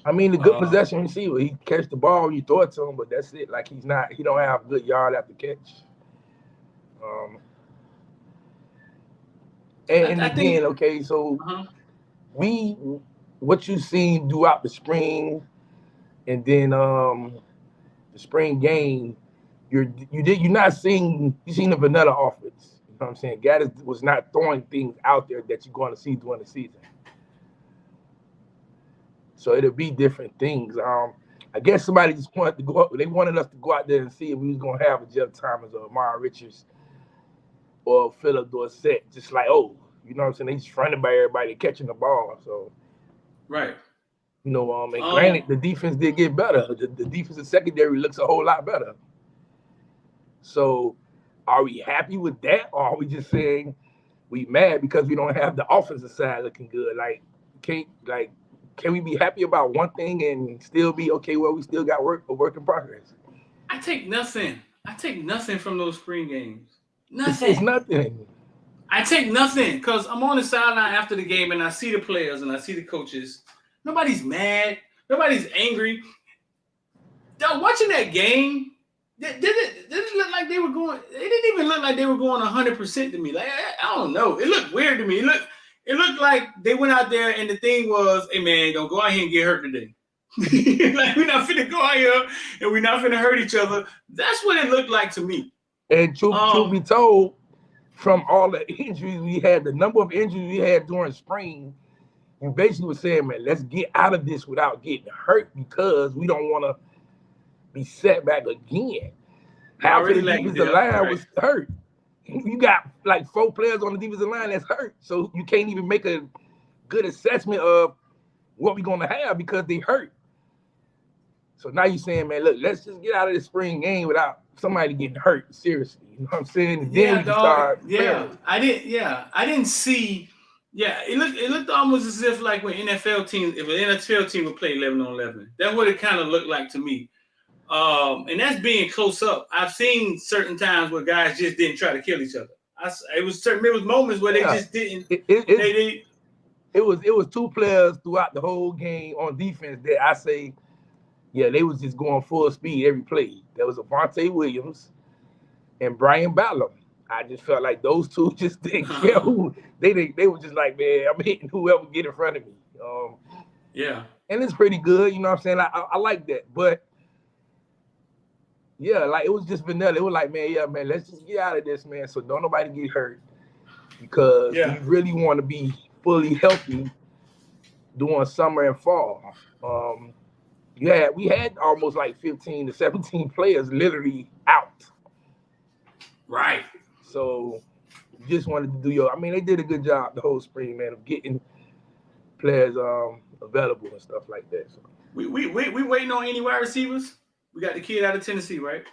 I mean, the good possession receiver. He catch the ball when you throw it to him, but that's it. Like he don't have good yard after catch. And I again, think, okay, so what you seen throughout the spring, and then the spring game, you're not seeing the vanilla offense. You know what I'm saying? Gaddis was not throwing things out there that you're going to see during the season. So it'll be different things. I guess somebody just wanted to go up. They wanted us to go out there and see if we was gonna have a Jeff Thomas or Amari Richards or Philip Dorsett. Just like, you know what I'm saying? They just running by everybody, catching the ball. So right. And granted, the defense did get better. The defensive secondary looks a whole lot better. So are we happy with that, or are we just saying we mad because we don't have the offensive side looking good? Can we be happy about one thing and still be okay? Well, we still got a work in progress. I take nothing from those spring games. Nothing. It's nothing. I take nothing because I'm on the sideline after the game and I see the players and I see the coaches. Nobody's mad. Nobody's angry. Watching that game, did it look like they were going? It didn't even look like they were going 100% to me. Like I don't know. It looked weird to me. It looked like they went out there and the thing was, hey man, don't go out here and get hurt today. Like we're not finna go out here and we're not finna hurt each other. That's what it looked like to me. And truth be told, from all the injuries we had, the number of injuries we had during spring, you basically were saying, man, let's get out of this without getting hurt because we don't want to be set back again. Half of the defensive line was hurt. You got like 4 players on the defensive line that's hurt, so you can't even make a good assessment of what we're gonna have because they hurt. So now you're saying, man, look, let's just get out of this spring game without somebody getting hurt. Seriously, you know what I'm saying? And then we can start. I didn't see. Yeah, it looked almost as if like when if an NFL team would play 11-on-11, that's what it kind of looked like to me. And that's being close up. I've seen certain times where guys just didn't try to kill each other. It was moments where they just didn't. It was 2 players throughout the whole game on defense that I say, yeah, they was just going full speed every play. There was Avonte Williams and Brian Ballum. I just felt like those 2 just didn't care who they were just like, man, I'm hitting whoever get in front of me. Yeah, and it's pretty good. You know what I'm saying? I like that, but. Yeah, like it was just vanilla. It was like, man, let's just get out of this, man. So don't nobody get hurt because we really want to be fully healthy during summer and fall. We had almost like 15 to 17 players literally out. Right. So you just wanted to do they did a good job the whole spring, man, of getting players available and stuff like that. So we waiting on any wide receivers? We got the kid out of Tennessee, right?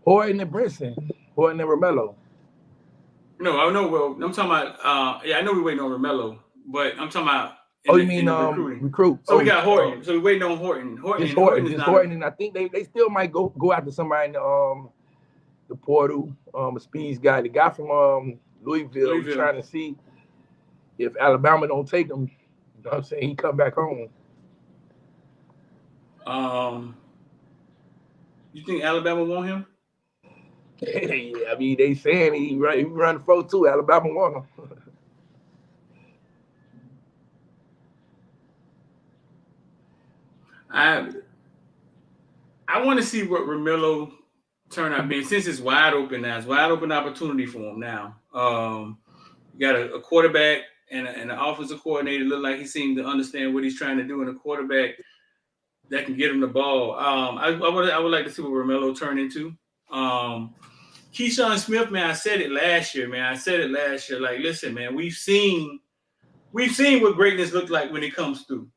Horton and Brinson. Horton and Romello. No, I know. Well, I'm talking about. I know we're waiting on Romello, but I'm talking about. You mean recruit? So we got Horton. So we're waiting on Horton. Horton, and I think they still might go after somebody in the portal. A Speeds guy, the guy from Louisville. Trying to see if Alabama don't take him. You know what I'm saying? He come back home. You think Alabama want him? Yeah, I mean, they saying he run 4-2. Alabama want him. I want to see what Romello turn out being since it's wide open now. It's wide open opportunity for him now. You got a quarterback and an offensive coordinator look like he seemed to understand what he's trying to do, and a quarterback that can get him the ball. I would like to see what Romello turn into. Keyshawn Smith, man, I said it last year, man. Like, listen, man, we've seen what greatness looked like when it comes through.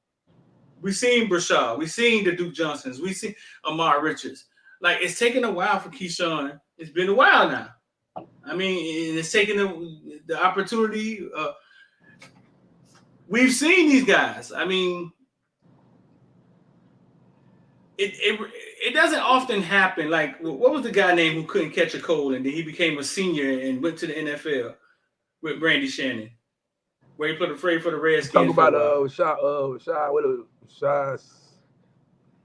We've seen Brashad. We've seen the Duke Johnsons. We've seen Amar Richards. Like, it's taken a while for Keyshawn. It's been a while now. I mean, it's taken the opportunity. We've seen these guys. I mean, it doesn't often happen. Like, what was the guy named who couldn't catch a cold and then he became a senior and went to the NFL with Brandy Shannon, where he put a freight for the Redskins? Talk about Rashad.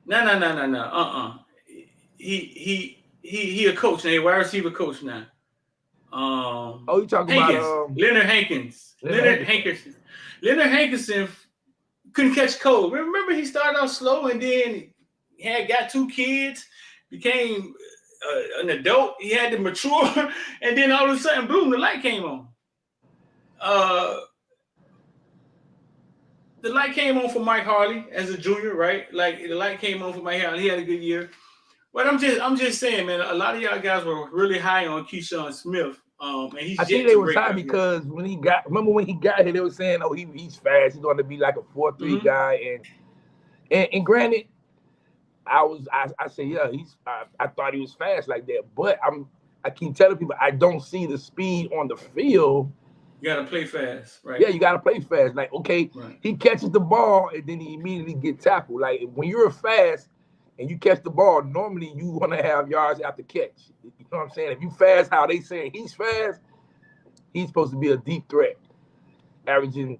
No. He a coach now. He a wide receiver coach now. You talking about Leonard Hankins? Leonard Hankinson couldn't catch cold. Remember, he started off slow and then got 2 kids, became an adult. He had to mature, and then all of a sudden, boom, the light came on. The light came on for Mike Harley as a junior, right? Like, the light came on for Mike Harley. He had a good year. But I'm just saying, man, a lot of y'all guys were really high on Keyshawn Smith. And he's I think they were high because when he got here, they were saying, "Oh, he's fast. He's going to be like a 4.3 guy." And granted, I say, yeah, I thought he was fast like that. But I keep telling people I don't see the speed on the field. You gotta play fast, right? Yeah, you gotta play fast. Like, okay, he catches the ball and then he immediately get tackled. Like, when you're fast and you catch the ball, normally you want to have yards after catch. You know what I'm saying? If you fast, how they saying he's fast, he's supposed to be a deep threat, averaging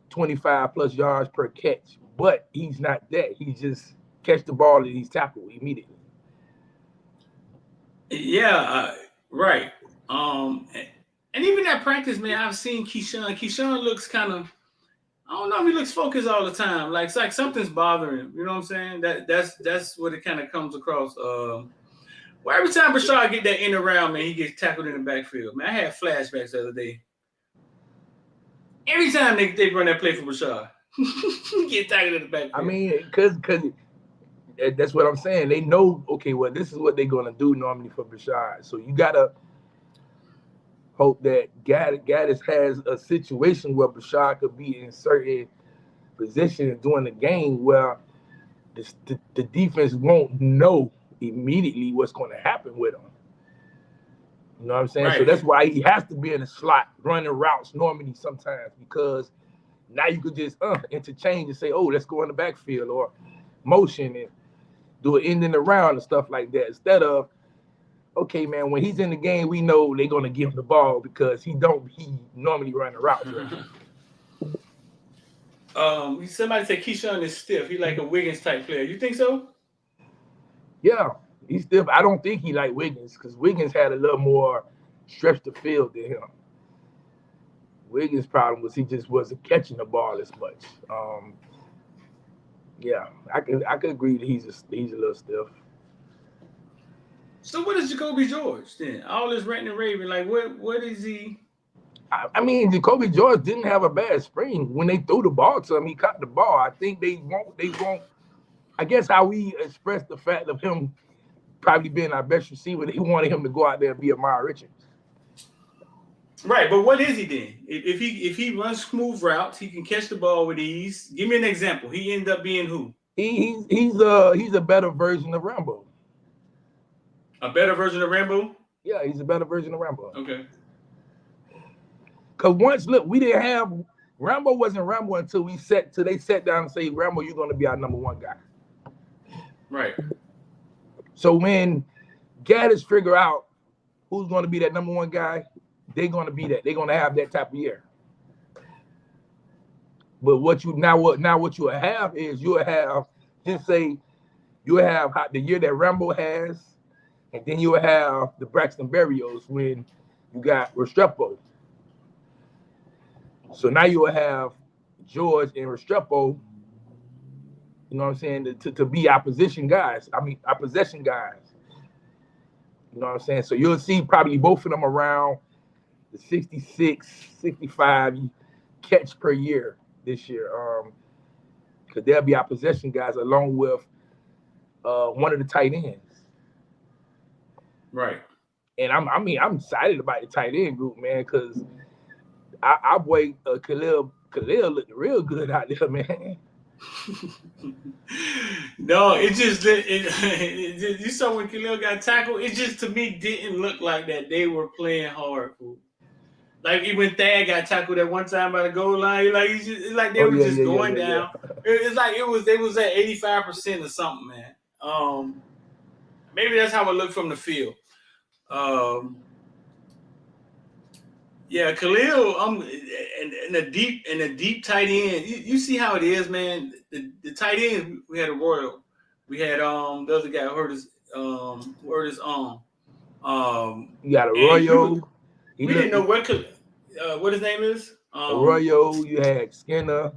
25 plus yards per catch. But he's not that. He just catch the ball and he's tackled immediately. Yeah, right. And even at practice, man, I've seen Keyshawn. Keyshawn looks kind of, I don't know if he looks focused all the time. Like, it's like something's bothering him. You know what I'm saying? That's what it kind of comes across. Well, every time Brashad get that in around, man, he gets tackled in the backfield. Man, I had flashbacks the other day. Every time they run that play for Brashad, he get tackled in the backfield. I mean, because that's what I'm saying. They know, okay, well, this is what they're going to do normally for Brashad. So you got to hope that Gaddis has a situation where Brashad could be in certain positions during the game where the defense won't know immediately what's going to happen with him. You know what I'm saying? Right. So that's why he has to be in the slot running routes normally sometimes, because now you could just interchange and say, oh, let's go in the backfield or motion and do an end and around and stuff like that, instead of, okay, man, when he's in the game, we know they're going to give him the ball because he normally run the routes. Right? Somebody said Keyshawn is stiff. He like a Wiggins type player. You think so? Yeah, he's stiff. I don't think he like Wiggins because Wiggins had a little more stretch the field than him. Wiggins' problem was he just wasn't catching the ball as much. Yeah, I could agree that he's a little stiff. So what is Jacoby George then? All this ranting and raving, like what is he? I mean, Jacoby George didn't have a bad spring. When they threw the ball to him, he caught the ball. I think they won't. I guess how we expressed the fact of him probably being our best receiver, they wanted him to go out there and be Amari Richards. Right, but what is he then? If he runs smooth routes, he can catch the ball with ease. Give me an example. He ended up being who? He's a better version of Rambo. A better version of Rambo? Yeah, he's a better version of Rambo. Okay. Because we didn't have Rambo wasn't Rambo until they sat down and say, Rambo, you're going to be our number one guy. Right. So when Gaddis figure out who's going to be that number one guy, they're going to be that. They're going to have that type of year. But what you have is you'll have the year that Rambo has, and then you'll have the Braxton Berrios when you got Restrepo. So now you'll have George and Restrepo, you know what I'm saying, to be our possession guys. You know what I'm saying? So you'll see probably both of them around the 66, 65 catch per year this year. Because they'll be our possession guys along with one of the tight ends. Right. And I'm excited about the tight end group, man, because our boy Khalil looked real good out there, man. No, it just you saw when Khalil got tackled. It just to me didn't look like that they were playing hard. Like even when Thad got tackled at one time by the goal line, it's like they were just going down. It's like they was at 85% or something, man. Maybe that's how it looked from the field. Yeah, Khalil, in a deep tight end. You see how it is, man. The tight end, we had a Royal. We had the other guy who hurt his arm. You got a Royal. We didn't know what his name is. Arroyo, you had Skinner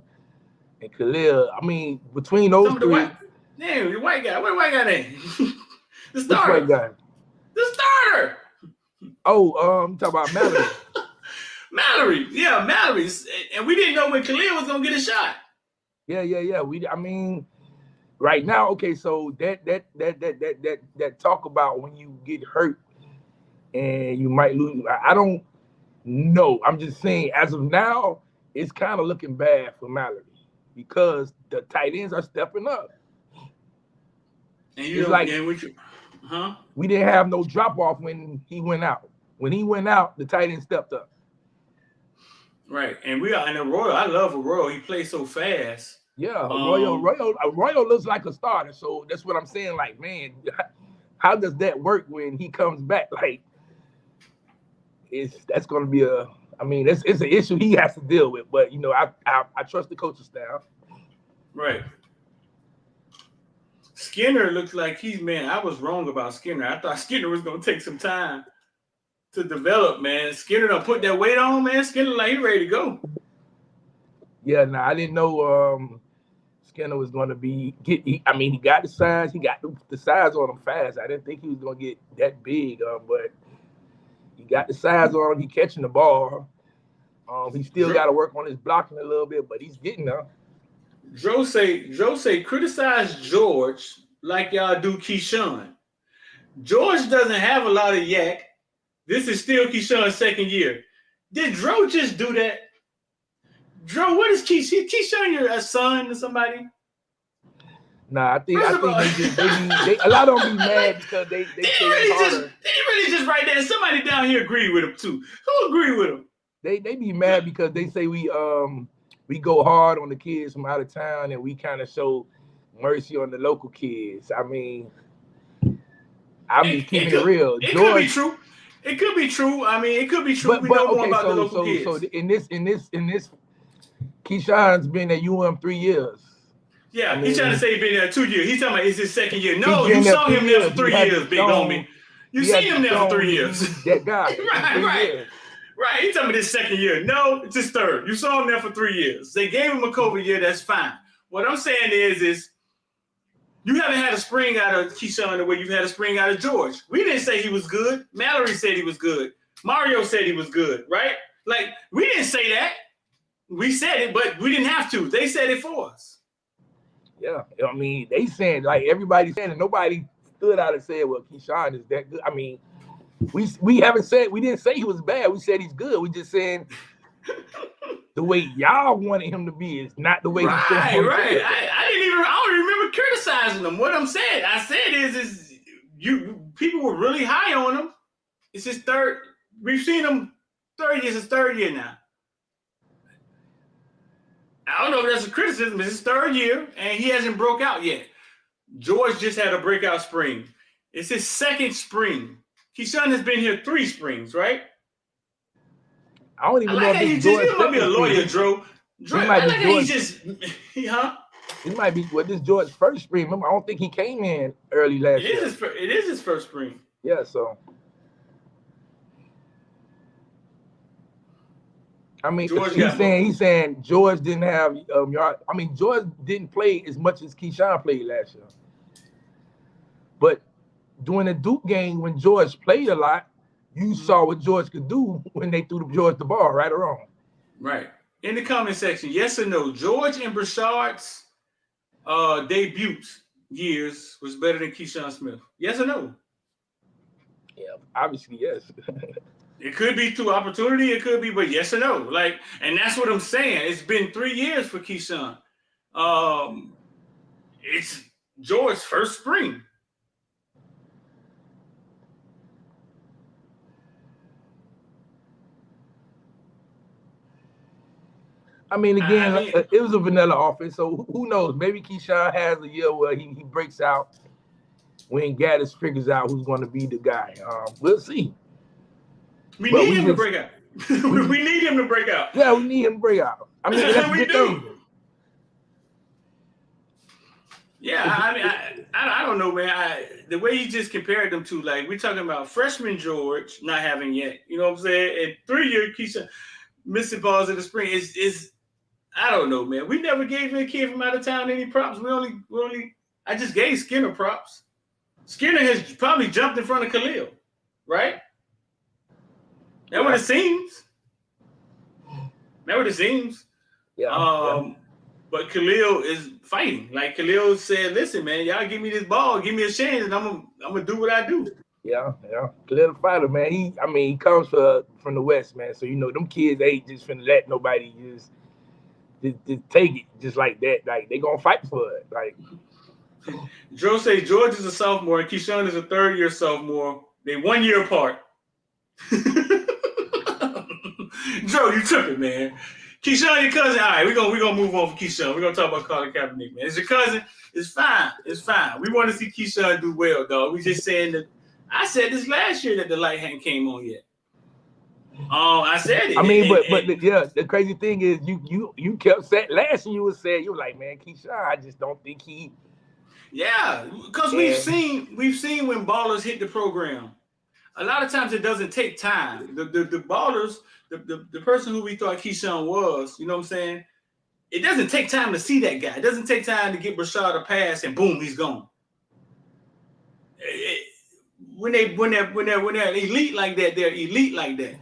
and Khalil. I mean, between those three. The white guy. What the white guy name? The Which starter. white guy? The starter. Oh, you talking about Mallory. Mallory. Yeah, Mallory. And we didn't know when Khalil was gonna get a shot. Yeah. I mean, right now, okay, so that talk about when you get hurt and you might lose. I don't know. I'm just saying, as of now, it's kind of looking bad for Mallory because the tight ends are stepping up. And we didn't have no drop off when he went out. When he went out, the tight end stepped up. Right, and we are in Arroyo. I love Arroyo. He plays so fast. Yeah, Arroyo looks like a starter. So that's what I'm saying. Like, man, how does that work when he comes back? Like, that's going to be it's an issue he has to deal with. But I trust the coaching staff. Right. Skinner looks like I was wrong about Skinner. I thought Skinner was going to take some time to develop, man. Skinner done put that weight on, man. Skinner like he ready to go. Yeah, I didn't know Skinner was going to be he got the size. He got the size on him fast. I didn't think he was going to get that big, but he got the size on him. He catching the ball. He still got to work on his blocking a little bit, but he's getting there. Joe say criticize George like y'all do Keyshawn. George doesn't have a lot of yak. This is still Keyshawn's second year. Did Dro just do that? Dro, what is Keyshawn your son or somebody? Nah, I think they a lot of them be mad because they really just right there. Somebody down here agree with him too. Who agree with him? They be mad because they say we go hard on the kids from out of town and we kind of show mercy on the local kids. I mean, I'm just keeping it real. It could be true. It could be true. I mean, it could be true. We know more about the local kids. So in this, Keyshawn's been at UM 3 years. Yeah, he's trying to say he's been there 2 years. He's talking about it's his second year. No, you saw him there for 3 years, big homie. You see him there for 3 years. That guy. Right. He's talking about his second year. No, it's his third. You saw him there for 3 years. They gave him a COVID year. That's fine. What I'm saying is you haven't had a spring out of Keyshawn the way you've had a spring out of George. We didn't say he was good. Mallory said he was good. Mario said he was good, right? Like, we didn't say that. We said it, but we didn't have to. They said it for us. Yeah, I mean, they saying, like, everybody saying it. Nobody stood out and said, well, Keyshawn is that good. I mean, we didn't say he was bad. We said he's good. We just saying the way y'all wanted him to be is not the way he's supposed to be. Right. I don't remember criticizing him. What I'm saying, I said is people were really high on him. It's his third. We've seen him 3 years. His third year now. I don't know if that's a criticism. It's his third year, and he hasn't broke out yet. George just had a breakout spring. It's his second spring. Keyshawn has been here 3 springs, right? I don't even know if it's George. You might be a lawyer, Dro. It might be this George's first spring. Remember, I don't think he came in early last year. It is his first spring. Yeah, so. I mean, he's saying George didn't have yard. I mean, George didn't play as much as Keyshawn played last year. But during the Duke game, when George played a lot, you saw what George could do when they threw George the ball, right or wrong. Right. In the comment section, yes or no, George and Brashard's debuts years was better than Keyshawn Smith? Yes or no? Yeah, obviously yes. It could be through opportunity. It could be, but yes or no. Like, and that's what I'm saying. It's been 3 years for Keyshawn. It's George's first spring. I mean, again, it was a vanilla offense, so who knows? Maybe Keyshawn has a year where he breaks out when Gaddis figures out who's going to be the guy. We'll see. We need him to break out. We need him to break out. Yeah, we need him to break out. I mean, that's we a good do. thing. Yeah, I mean, I don't know, man. The way you just compared them to, like, we're talking about freshman George not having yet. You know what I'm saying? And 3-year Keyshawn missing balls in the spring is I don't know, man. We never gave a kid from out of town any props. I just gave Skinner props. Skinner has probably jumped in front of Khalil, right? That's what it seems. That's what it seems. Yeah. But Khalil is fighting. Like Khalil said, listen, man, y'all give me this ball, give me a chance, and I'm gonna do what I do. Yeah. Khalil the fighter, man. He comes from the West, man. So them kids ain't just finna let nobody just take it just like that. Like they gonna fight for it. Like Joe say George is a sophomore and Keyshawn is a 3rd-year sophomore. They 1 year apart. Joe, you took it, man. Keyshawn, your cousin. All right, we're gonna move on from Keyshawn. We're gonna talk about Colin Kaepernick, man. It's your cousin. It's fine. It's fine. We want to see Keyshawn do well, dog. We just saying that. I said this last year that the light hadn't came on yet. I said it. I mean, the crazy thing is you kept saying last year you were like, man, Keyshawn, I just don't think he. Yeah, because we've seen when ballers hit the program. A lot of times it doesn't take time. The ballers, the person who we thought Keyshawn was, you know what I'm saying? It doesn't take time to see that guy. It doesn't take time to get Brashad a pass and boom, he's gone. When they're elite like that, they're elite like that.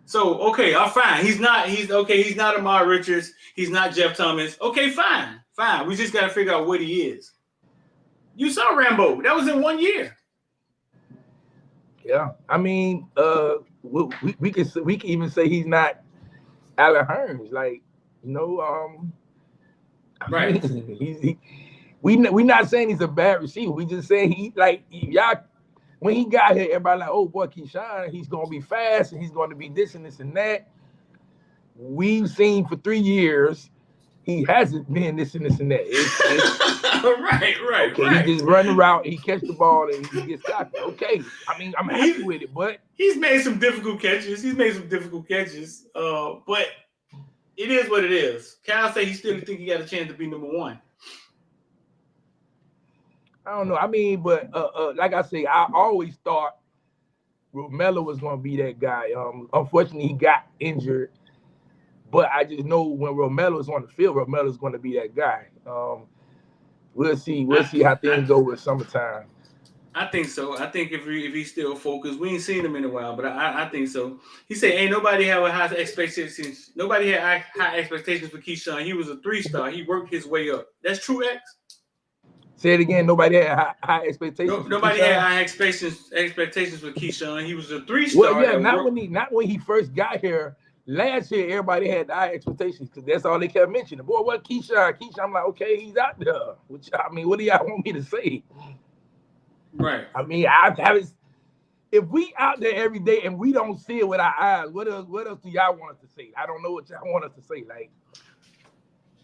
So okay, fine. He's not Amari Richards. He's not Jeff Thomas. Okay, fine. We just gotta figure out what he is. You saw Rambo. That was in 1 year. Yeah, I mean, we can even say he's not Allen Hurns. Like, right. We not saying he's a bad receiver. We just saying y'all. When he got here, everybody like, oh boy, Keyshawn, he's gonna be fast and he's gonna be this and this and that. We've seen for 3 years, he hasn't been this and this and that. Right. Okay, he just run the route, he catch the ball, and he gets cocky. Okay, I mean, I'm happy with it, but he's made some difficult catches. But it is what it is. Kyle say he still think he got a chance to be number 1. I don't know. I mean, but like I say, I always thought Romelo was going to be that guy. Unfortunately, he got injured. But I just know when Romelo's on the field, Romelo's going to be that guy. We'll see how things go with summertime. I think so. I think if he's still focused, we ain't seen him in a while, but I think so. He said, "Ain't nobody have high expectations. Nobody had high expectations for Keyshawn. He was a 3-star. He worked his way up. That's true, X." Say it again. Nobody had high expectations. Nobody had high expectations for Keyshawn. He was a 3-star. Well, yeah, not when he first got here. Last year, everybody had high expectations because that's all they kept mentioning. Boy, what Keyshawn? I'm like, okay, he's out there. Which, I mean, what do y'all want me to say? Right. I mean, I haven't. If we out there every day and we don't see it with our eyes, what else do y'all want us to say? I don't know what y'all want us to say. Like,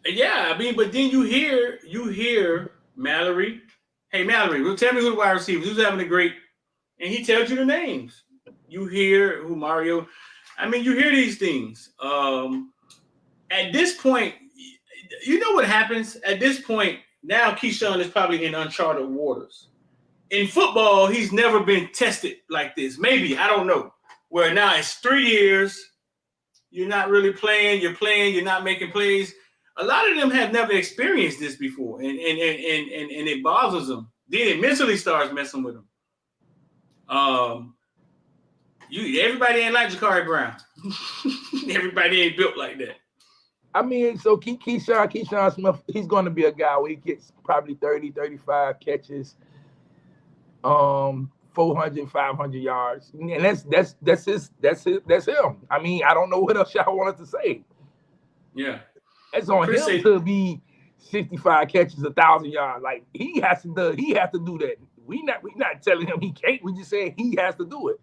yeah, I mean, but then you hear Mallory. Hey, Mallory, tell me who the wide receivers, who's having a great, and he tells you the names. You hear who Mario. I mean, you hear these things. At this point, you know what happens? At this point, now Keyshawn is probably in uncharted waters. In football, he's never been tested like this. Maybe, I don't know. Where now it's 3 years, you're not really playing, you're not making plays. A lot of them have never experienced this before, and it bothers them. Then it mentally starts messing with them. Everybody ain't like Ja'Carri Brown. Everybody ain't built like that. I mean, so Keyshawn Smith, he's going to be a guy where he gets probably 30, 35 catches, 400, 500 yards, and that's him. I mean, I don't know what else y'all wanted to say. Yeah, it's on him to be 65 catches, 1,000 yards. Like he has to do that. We not telling him he can't. We just saying he has to do it.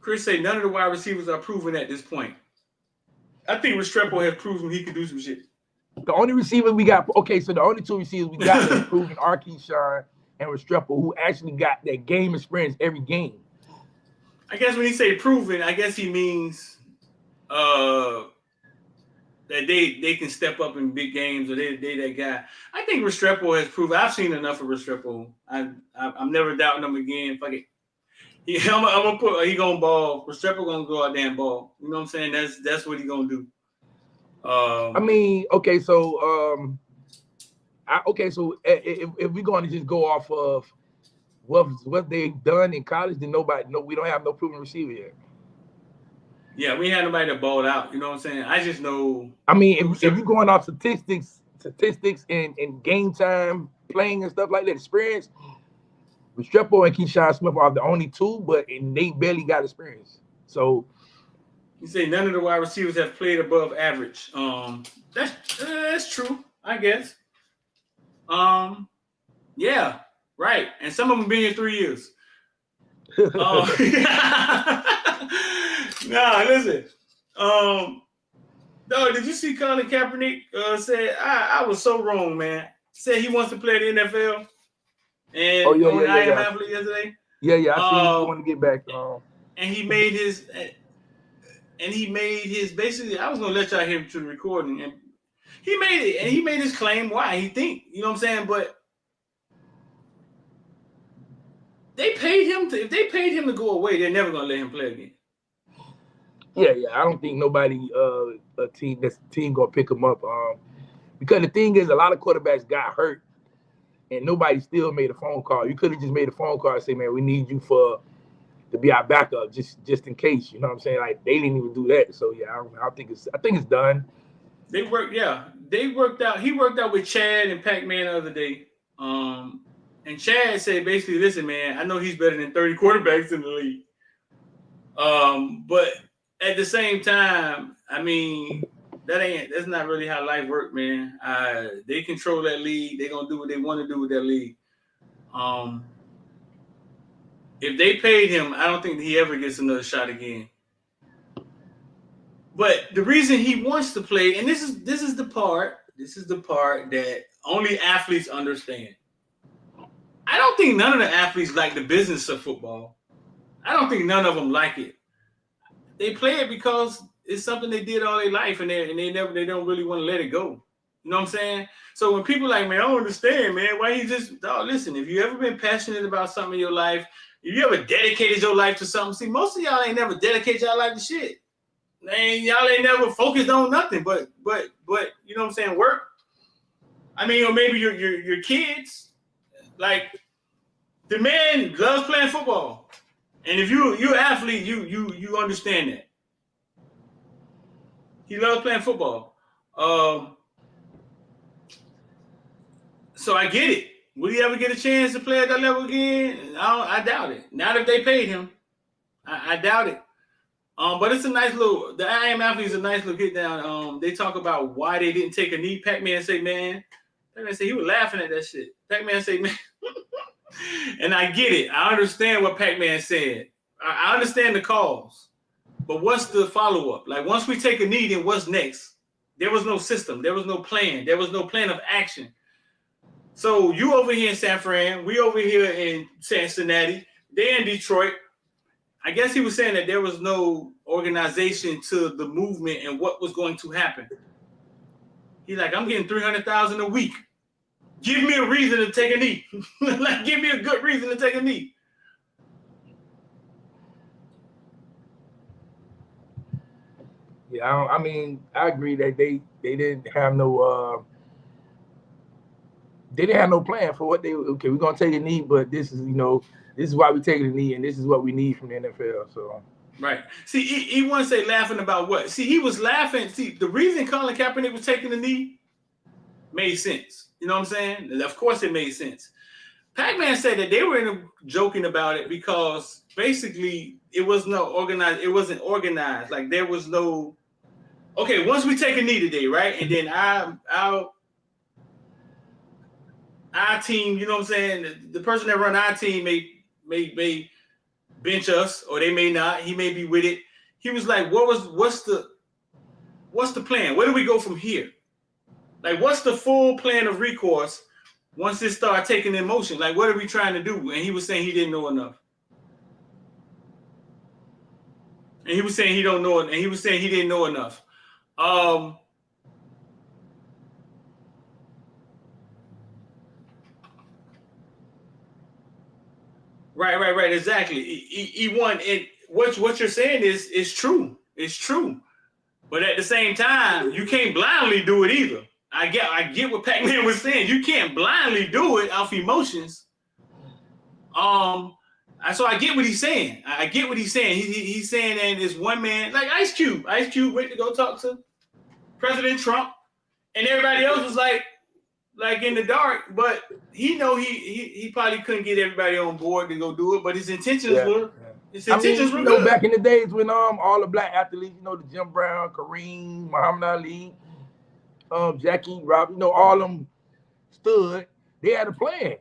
Chris say none of the wide receivers are proven at this point. I think Restrepo has proven he can do some shit. The only receiver we got, so the only two receivers we got that proven are Keyshawn and Restrepo, who actually got that game experience every game. I guess when he say proven, I guess he means that they can step up in big games, or they that guy. I think Restrepo has proven. I've seen enough of Restrepo. I'm never doubting him again. Fuck it. I'm gonna put he gonna ball. Restrepo gonna go out there and ball. You know what I'm saying? That's what he gonna do. I mean, so if we're going to just go off of what they've done in college, then we don't have no proven receiver yet. Yeah, we had nobody that balled out. You know what I'm saying? I just know. I mean, if you're going off statistics and game time playing and stuff like that, experience. Restrepo and Keyshawn Smith are the only two, but they barely got experience. So you say none of the wide receivers have played above average. That's true, I guess. Yeah, right. And some of them been here 3 years. Nah, listen. No, did you see Colin Kaepernick said I was so wrong, man. Said he wants to play the NFL. And I am athlete yesterday. Yeah. I see he want to get back. And he made his basically. I was gonna let y'all hear him to the recording, and he made it, and he made his claim why he think. You know what I'm saying? But they paid him if they paid him to go away, they're never gonna let him play again. Yeah. I don't think nobody a team gonna pick him up. Because the thing is, a lot of quarterbacks got hurt. And nobody still made a phone call. You could have just made a phone call and say, man, we need you to be our backup just in case. You know what I'm saying? Like they didn't even do that. So yeah, I think it's done. They worked out. He worked out with Chad and Pac-Man the other day. And Chad said basically, listen, man, I know he's better than 30 quarterbacks in the league. But at the same time, I mean, that's not really how life works, man. They control that league. They're gonna do what they want to do with that league. If they paid him, I don't think he ever gets another shot again. But the reason he wants to play, and this is the part that only athletes understand. I don't think none of the athletes like the business of football. I don't think none of them like it. They play it because it's something they did all their life, and they don't really want to let it go. You know what I'm saying? So when people like, man, I don't understand, man, why you just listen, if you ever been passionate about something in your life, if you ever dedicated your life to something, see, most of y'all ain't never dedicated y'all life to shit. Y'all ain't never focused on nothing but you know what I'm saying, work. I mean, or maybe your kids. Like the man loves playing football. And if you're an athlete, you understand that. He loves playing football. So I get it. Will he ever get a chance to play at that level again? I doubt it. Not if they paid him. I doubt it. But it's a nice little. The I Am Athlete is a nice little get down. They talk about why they didn't take a knee. Pac-Man say, man. Pac-Man say he was laughing at that shit. Pac-Man say, man. And I get it. I understand what Pac-Man said. I understand the cause. But what's the follow-up? Like, once we take a knee, then what's next? There was no system. There was no plan. There was no plan of action. So you over here in San Fran, we over here in Cincinnati, they're in Detroit. I guess he was saying that there was no organization to the movement and what was going to happen. He's like, I'm getting $300,000 a week. Give me a reason to take a knee. Like, give me a good reason to take a knee. Yeah, I mean, I agree that they didn't have no plan for what we're gonna take a knee, but this is why we take a knee, and this is what we need from the NFL. So Right. See, he wants to say laughing about what? See, he was laughing. See, the reason Colin Kaepernick was taking the knee made sense. You know what I'm saying? Of course it made sense. Pac-Man said that they were joking about it because basically it wasn't organized. Like there was no, okay, once we take a knee today, right? And then our team, you know what I'm saying? The person that run our team may bench us, or they may not. He may be with it. He was like, what's the plan? Where do we go from here? Like, what's the full plan of recourse once it started taking in motion? Like, what are we trying to do? And he was saying he didn't know enough. And he was saying he don't know it, and he was saying he didn't know enough. Right. Exactly. He won it. What you're saying is true. It's true. But at the same time, you can't blindly do it either. I get what Pac-Man was saying. You can't blindly do it off emotions. So I get what he's saying. I get what he's saying. He's saying that this one man, like Ice Cube went to go talk to President Trump, and everybody else was like in the dark. But he probably couldn't get everybody on board to go do it. But his intentions were. I mean, you know, back in the days when all the black athletes, you know, the Jim Brown, Kareem, Muhammad Ali, Jackie Robinson, you know, all them stood, they had a plan.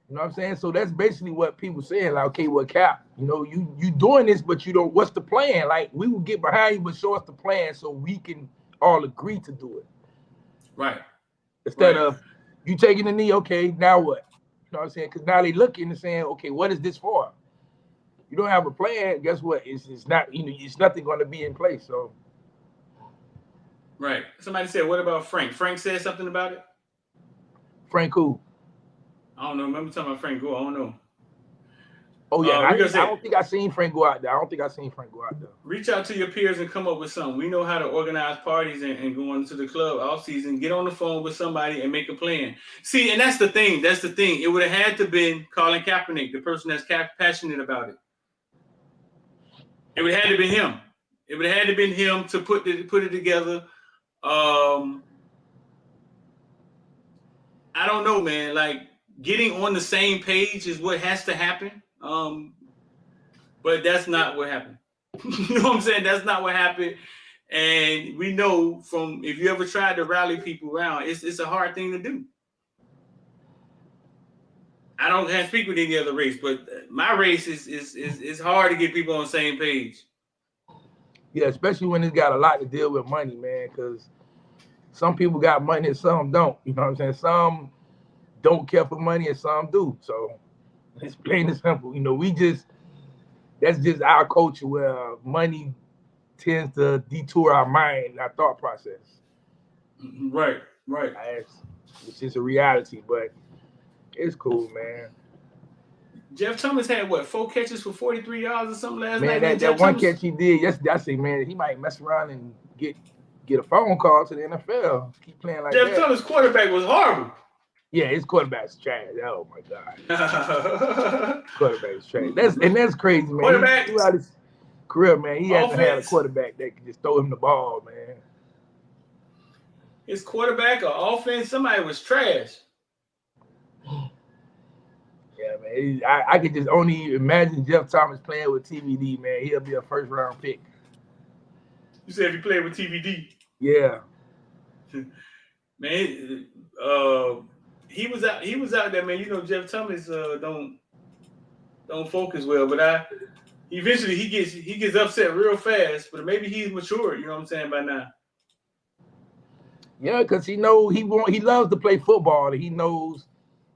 You know what I'm saying? So that's basically what people saying, like, okay, well, Cap, you know, you doing this, but you don't, what's the plan? Like, we will get behind you, but show us the plan so we can all agree to do it. Right. Instead of you taking the knee, okay, now what? You know what I'm saying? Because now they looking and saying, okay, what is this for? You don't have a plan, guess what? It's not, you know, it's nothing going to be in place. So, right. Somebody said, "What about Frank?" Frank said something about it. Frank who? I don't know. Remember talking about Frank go? I don't know. Oh yeah, I don't think I seen Frank go out there. Reach out to your peers and come up with something. We know how to organize parties and go into the club off season. Get on the phone with somebody and make a plan. See, and that's the thing. It would have had to been Colin Kaepernick, the person that's passionate about it. It would have had to be him. It would have had to been him to put it together. I don't know, man. Like getting on the same page is what has to happen. But that's not what happened. You know what I'm saying? That's not what happened. And we know from if you ever tried to rally people around, it's a hard thing to do. I don't have to speak with any other race, but my race is hard to get people on the same page. Yeah, especially when it's got a lot to deal with money, man, because some people got money and some don't. You know what I'm saying? Some don't care for money and some do. So it's plain and simple. You know, that's just our culture where money tends to detour our mind, our thought process. Right. It's just a reality, but it's cool, man. Jeff Thomas had 4 catches for 43 yards or something last night? Man, that one catch he did, I say, man, he might mess around and get a phone call to the NFL. Keep playing like that. Jeff Thomas' quarterback was horrible. Yeah, his quarterback's trash. Oh my God. Quarterback's trash. That's crazy, man. Quarterback throughout his career, man, he hasn't had a quarterback that can just throw him the ball, man. His quarterback or offense, somebody was trash. Yeah, man. I could just only imagine Jeff Thomas playing with TVD, man. He'll be a first-round pick. You said if he played with TVD? Yeah. Man, he was out there, man. You know, Jeff Thomas don't focus well, but eventually he gets upset real fast. But maybe he's matured. You know what I'm saying by now. Yeah, because he loves to play football. And he knows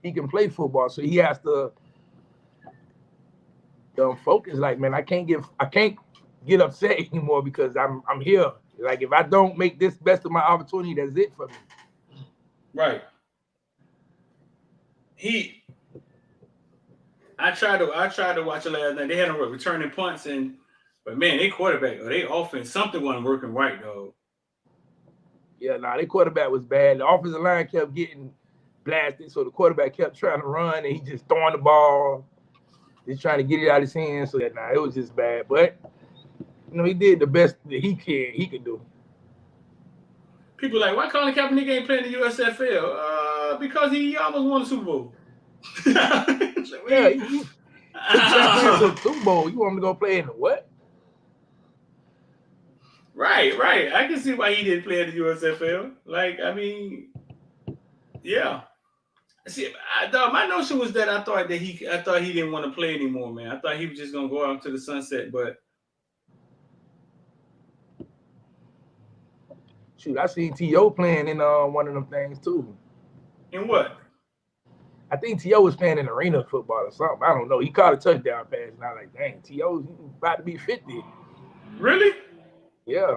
he can play football, so he has to focus. Like, man, I can't get upset anymore because I'm here. Like, if I don't make this best of my opportunity, that's it for me. Right. I tried to watch it last night. They had them returning punts, but man, they quarterback or they offense, something wasn't working right, though. Yeah, their quarterback was bad. The offensive line kept getting blasted, so the quarterback kept trying to run, and he just throwing the ball. just trying to get it out of his hands. So that it was just bad. But he did the best that he could do. People like, why Colin Kaepernick ain't playing the USFL? Because he almost won the Super Bowl. Yeah, he playing for the Super Bowl. You want him to go play in the what? Right. I can see why he didn't play in the USFL. Like, I mean, yeah. See, my notion was that I thought he didn't want to play anymore, man. I thought he was just gonna go out to the sunset, but shoot, I seen T.O. playing in one of them things too. In what? I think T.O. was playing in arena football or something. I don't know. He caught a touchdown pass, and I was like, dang, T.O.'s about to be 50. Really? Yeah.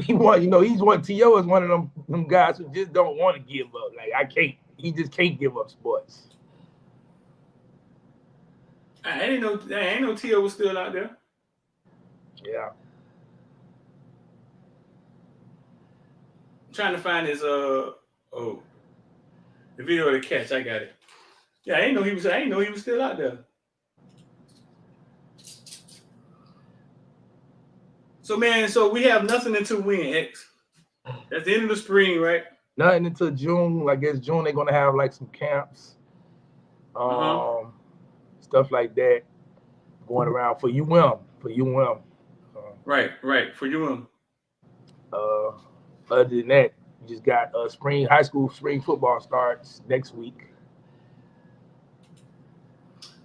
He want, he's one. T.O. is one of them guys who just don't want to give up. Like he just can't give up sports. I didn't know T.O. was still out there. Yeah. I'm trying to find his the video of the catch. I got it. Yeah, I didn't know he was still out there. So man, we have nothing until when, X? That's the end of the spring, right? Nothing until June. I guess June they're gonna have like some camps, stuff like that going around for UM. Right, for UM. Other than that, you just got high school spring football starts next week.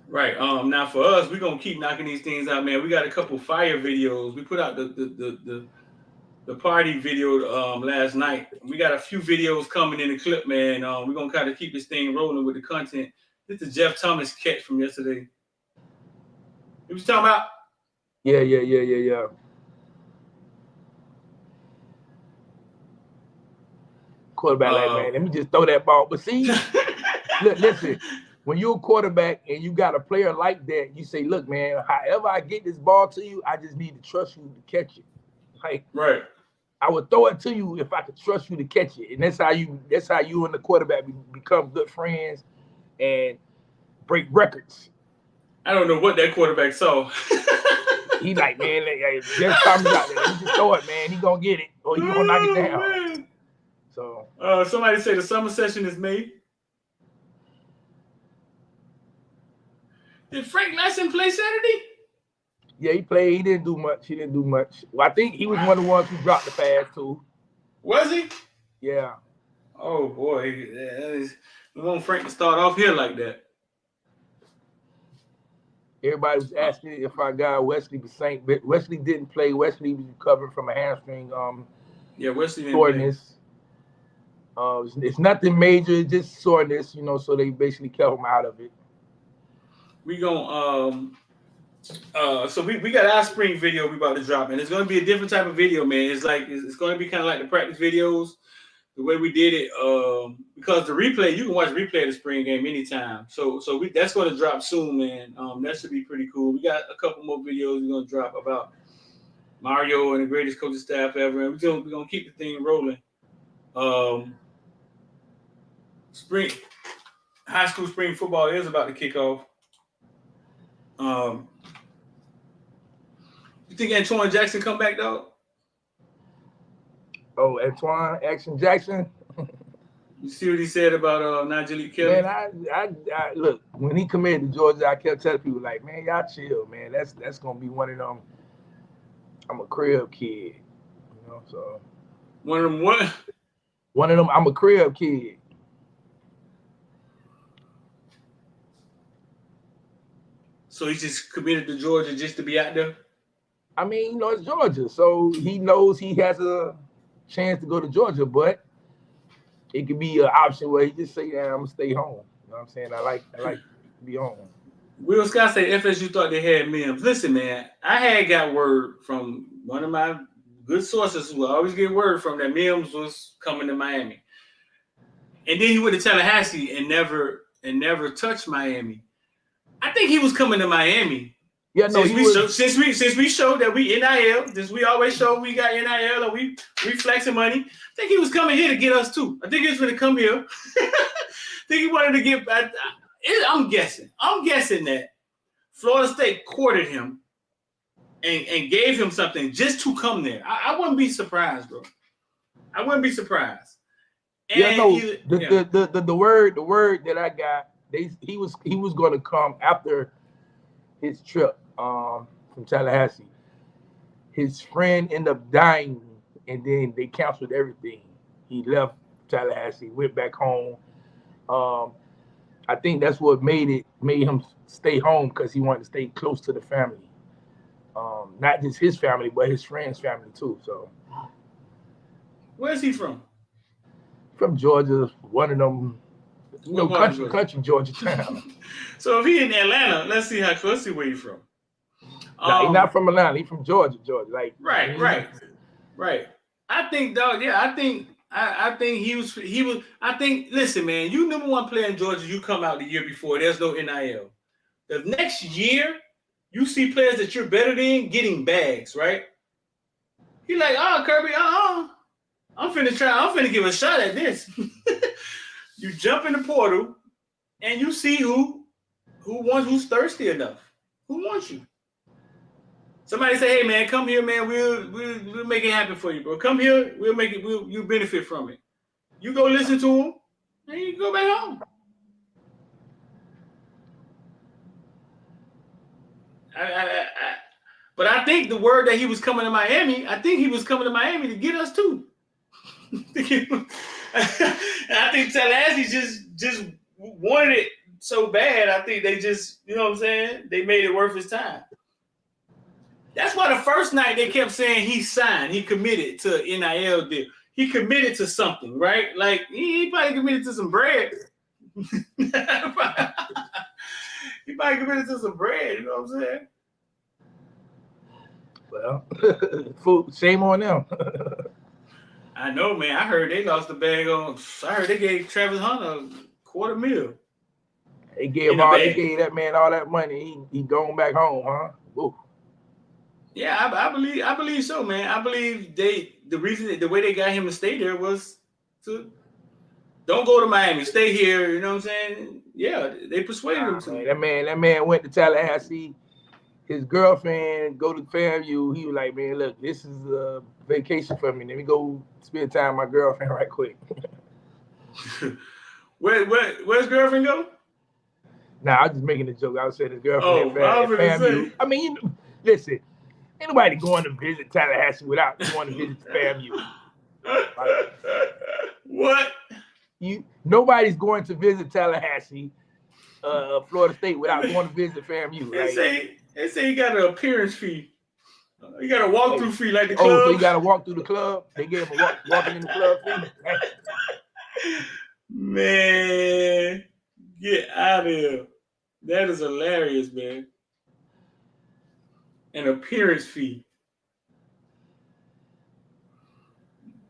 Right. Now for us, we're gonna keep knocking these things out, man. We got a couple fire videos. We put out the party video last night. We got a few videos coming in the clip, man. We're gonna kind of keep this thing rolling with the content. This is Jeff Thomas catch from yesterday. You was talking about? Yeah. Quarterback, man, let me just throw that ball. But see, look, listen. When you're a quarterback and you got a player like that, you say, look, man, however I get this ball to you, I just need to trust you to catch it. Like, right. I would throw it to you if I could trust you to catch it. And that's how you and the quarterback become good friends and break records. I don't know what that quarterback saw. He like, man, just Thomas out there. You just throw it, man. He gonna get it or he gonna knock it down. Man. So somebody say the summer session is May. Did Frank Lasson play Saturday? Yeah, he played. He didn't do much. Well, I think he was one of the ones who dropped the pass too. Was he? Yeah. Oh boy, we want Frank to start off here like that. Everybody was asking if our guy Wesley was saying, but Wesley didn't play. Wesley was recovering from a hamstring. Wesley didn't soreness. It's nothing major, it's just soreness, so they basically kept him out of it. We gonna so we got our spring video we about to drop, and it's gonna be a different type of video, man. It's gonna be kind of like the practice videos, the way we did it, because the replay, you can watch the replay of the spring game anytime. So that's gonna drop soon, man. That should be pretty cool. We got a couple more videos we're gonna drop about Mario and the greatest coaching staff ever, and we're gonna keep the thing rolling. High school spring football is about to kick off. You think Antoine Jackson come back, dog? Oh, Antoine Action Jackson. You see what he said about Nigel Kelly? Man, I look, when he committed to Georgia, I kept telling people like, man, y'all chill, man. That's gonna be one of them. I'm a crib kid, so one of them what? One of them. I'm a crib kid. So he just committed to Georgia just to be out there? I mean, it's Georgia, so he knows he has a chance to go to Georgia, but it could be an option where he just say, yeah, I'm gonna stay home. You know what I'm saying? I like to be home. Will Scott said FSU thought they had Mims. Listen, man, I had got word from one of my good sources who I always get word from that Mims was coming to Miami. And then he went to Tallahassee and never touched Miami. I think he was coming to Miami. Yeah, no. Since we showed that we NIL, since we always show we got NIL and we flexing money, I think he was coming here to get us too. I think he was going to come here think he wanted to get back. I'm guessing that Florida State courted him and gave him something just to come there. I wouldn't be surprised, bro. I wouldn't be surprised. And yeah, no, the word that I got, he was going to come after his trip from Tallahassee. His friend ended up dying, and then they canceled everything. He left Tallahassee, went back home. I think that's what made him stay home, because he wanted to stay close to the family. Not just his family, but his friend's family too. So, where's he from? From Georgia, one of them, country Georgia town. So if he in Atlanta, let's see how close where you from. Nah, he's not from Atlanta. He's from Georgia. Like right. I think, dog. Yeah, I think he was. I think. Listen, man, you number one player in Georgia. You come out the year before. There's no NIL. The next year, you see players that you're better than getting bags, right? He like, Kirby, I'm finna give a shot at this. You jump in the portal and you see who's thirsty enough. Who wants you? Somebody say, hey man, come here, man. We'll make it happen for you, bro. Come here, we'll make it, you benefit from it. You go listen to him, and you go back home. But I think the word that he was coming to Miami, to get us too. I think Tallahassee just wanted it so bad. I think they just, you know what I'm saying? They made it worth his time. That's why the first night they kept saying he signed, he committed to an NIL deal. He committed to something, right? Like he probably committed to some bread. He probably committed to some bread, you know what I'm saying? Well, shame on them. I know, man. I heard they lost the bag on. I heard they gave Travis Hunter $250,000. They gave that man all that money. He going back home, huh? Ooh. Yeah, I believe so, man. I believe the way they got him to stay there was to don't go to Miami, stay here. You know what I'm saying? Yeah, they persuaded him to. Man, that man went to Tallahassee. His girlfriend go to FAMU. He was like, man, look, this is a vacation for me. Let me go spend time with my girlfriend right quick. Where's girlfriend go? Nah, I was just making a joke. I was saying his girlfriend at FAMU. I mean, listen, ain't nobody going to visit Tallahassee without going to visit FAMU. What? Nobody's going to visit Tallahassee, Florida State, without going to visit FAMU. They say you got an appearance fee. You got a walkthrough fee like the club. Oh, so you got to walk through the club? They gave him a walking in the club fee? Man, get out of here. That is hilarious, man. An appearance fee.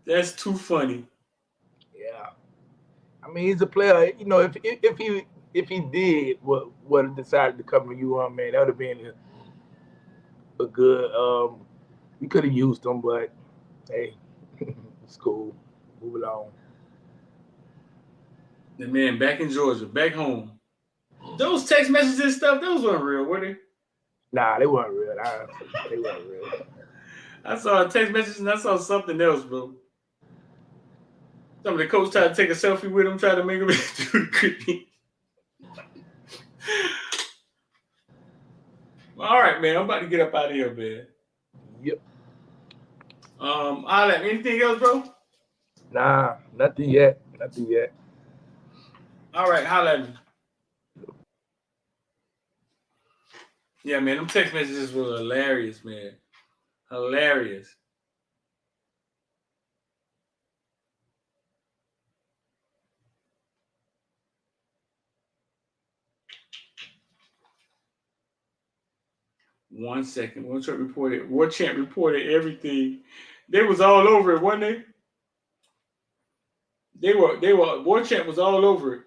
That's too funny. Yeah. I mean, he's a player. You know, if he did what decided to come to you on, man, that would have been a good. We could have used him, but hey, it's cool. Move along. The man back in Georgia, back home. Those text messages and stuff, those weren't real, were they? Nah, they weren't real. They weren't real. I saw a text message and I saw something else, bro. Some of the coach tried to take a selfie with him, tried to make him do the creepy. All right, man. I'm about to get up out of here, man. Yep. Anything else, bro? Nah, nothing yet. All right, holla at me. Yeah, man, them text messages were hilarious, man. Hilarious. One second. War Chant reported everything. They was all over it, wasn't they? War Chant was all over it.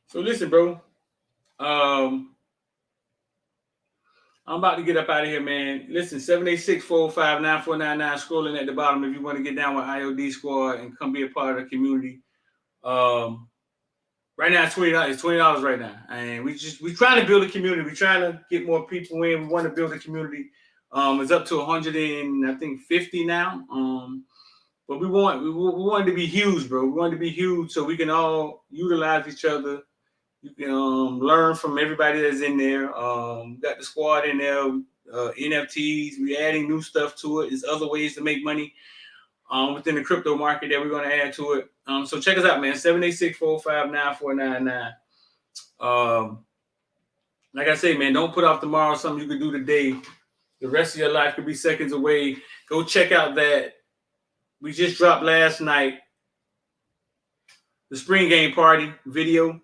So listen, bro. I'm about to get up out of here, man. Listen, 786-405-9499. Scrolling at the bottom if you want to get down with IOD Squad and come be a part of the community. Right now, it's $20. It's $20 right now, and we trying to build a community. We're trying to get more people in. We want to build a community. It's up to 150 now. But we want it to be huge, bro. We want it to be huge so we can all utilize each other. You can learn from everybody that's in there. Got the squad in there, NFTs. We're adding new stuff to it. There's other ways to make money within the crypto market that we're going to add to it. So check us out, man. 786-405-9499. Like I say, man, don't put off tomorrow something you could do today. The rest of your life could be seconds away. Go check out that. We just dropped last night the spring game party video.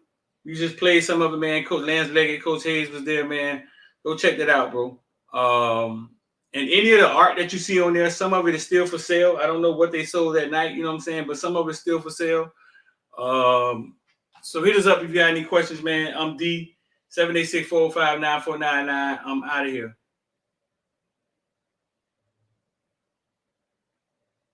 We just played some of it, man. Coach Lance Leggett, Coach Hayes was there, man. Go check that out, bro. And any of the art that you see on there, some of it is still for sale. I don't know what they sold that night, you know what I'm saying? But some of it's still for sale. So hit us up if you got any questions, man. I'm D, 786-405-9499. I'm out of here.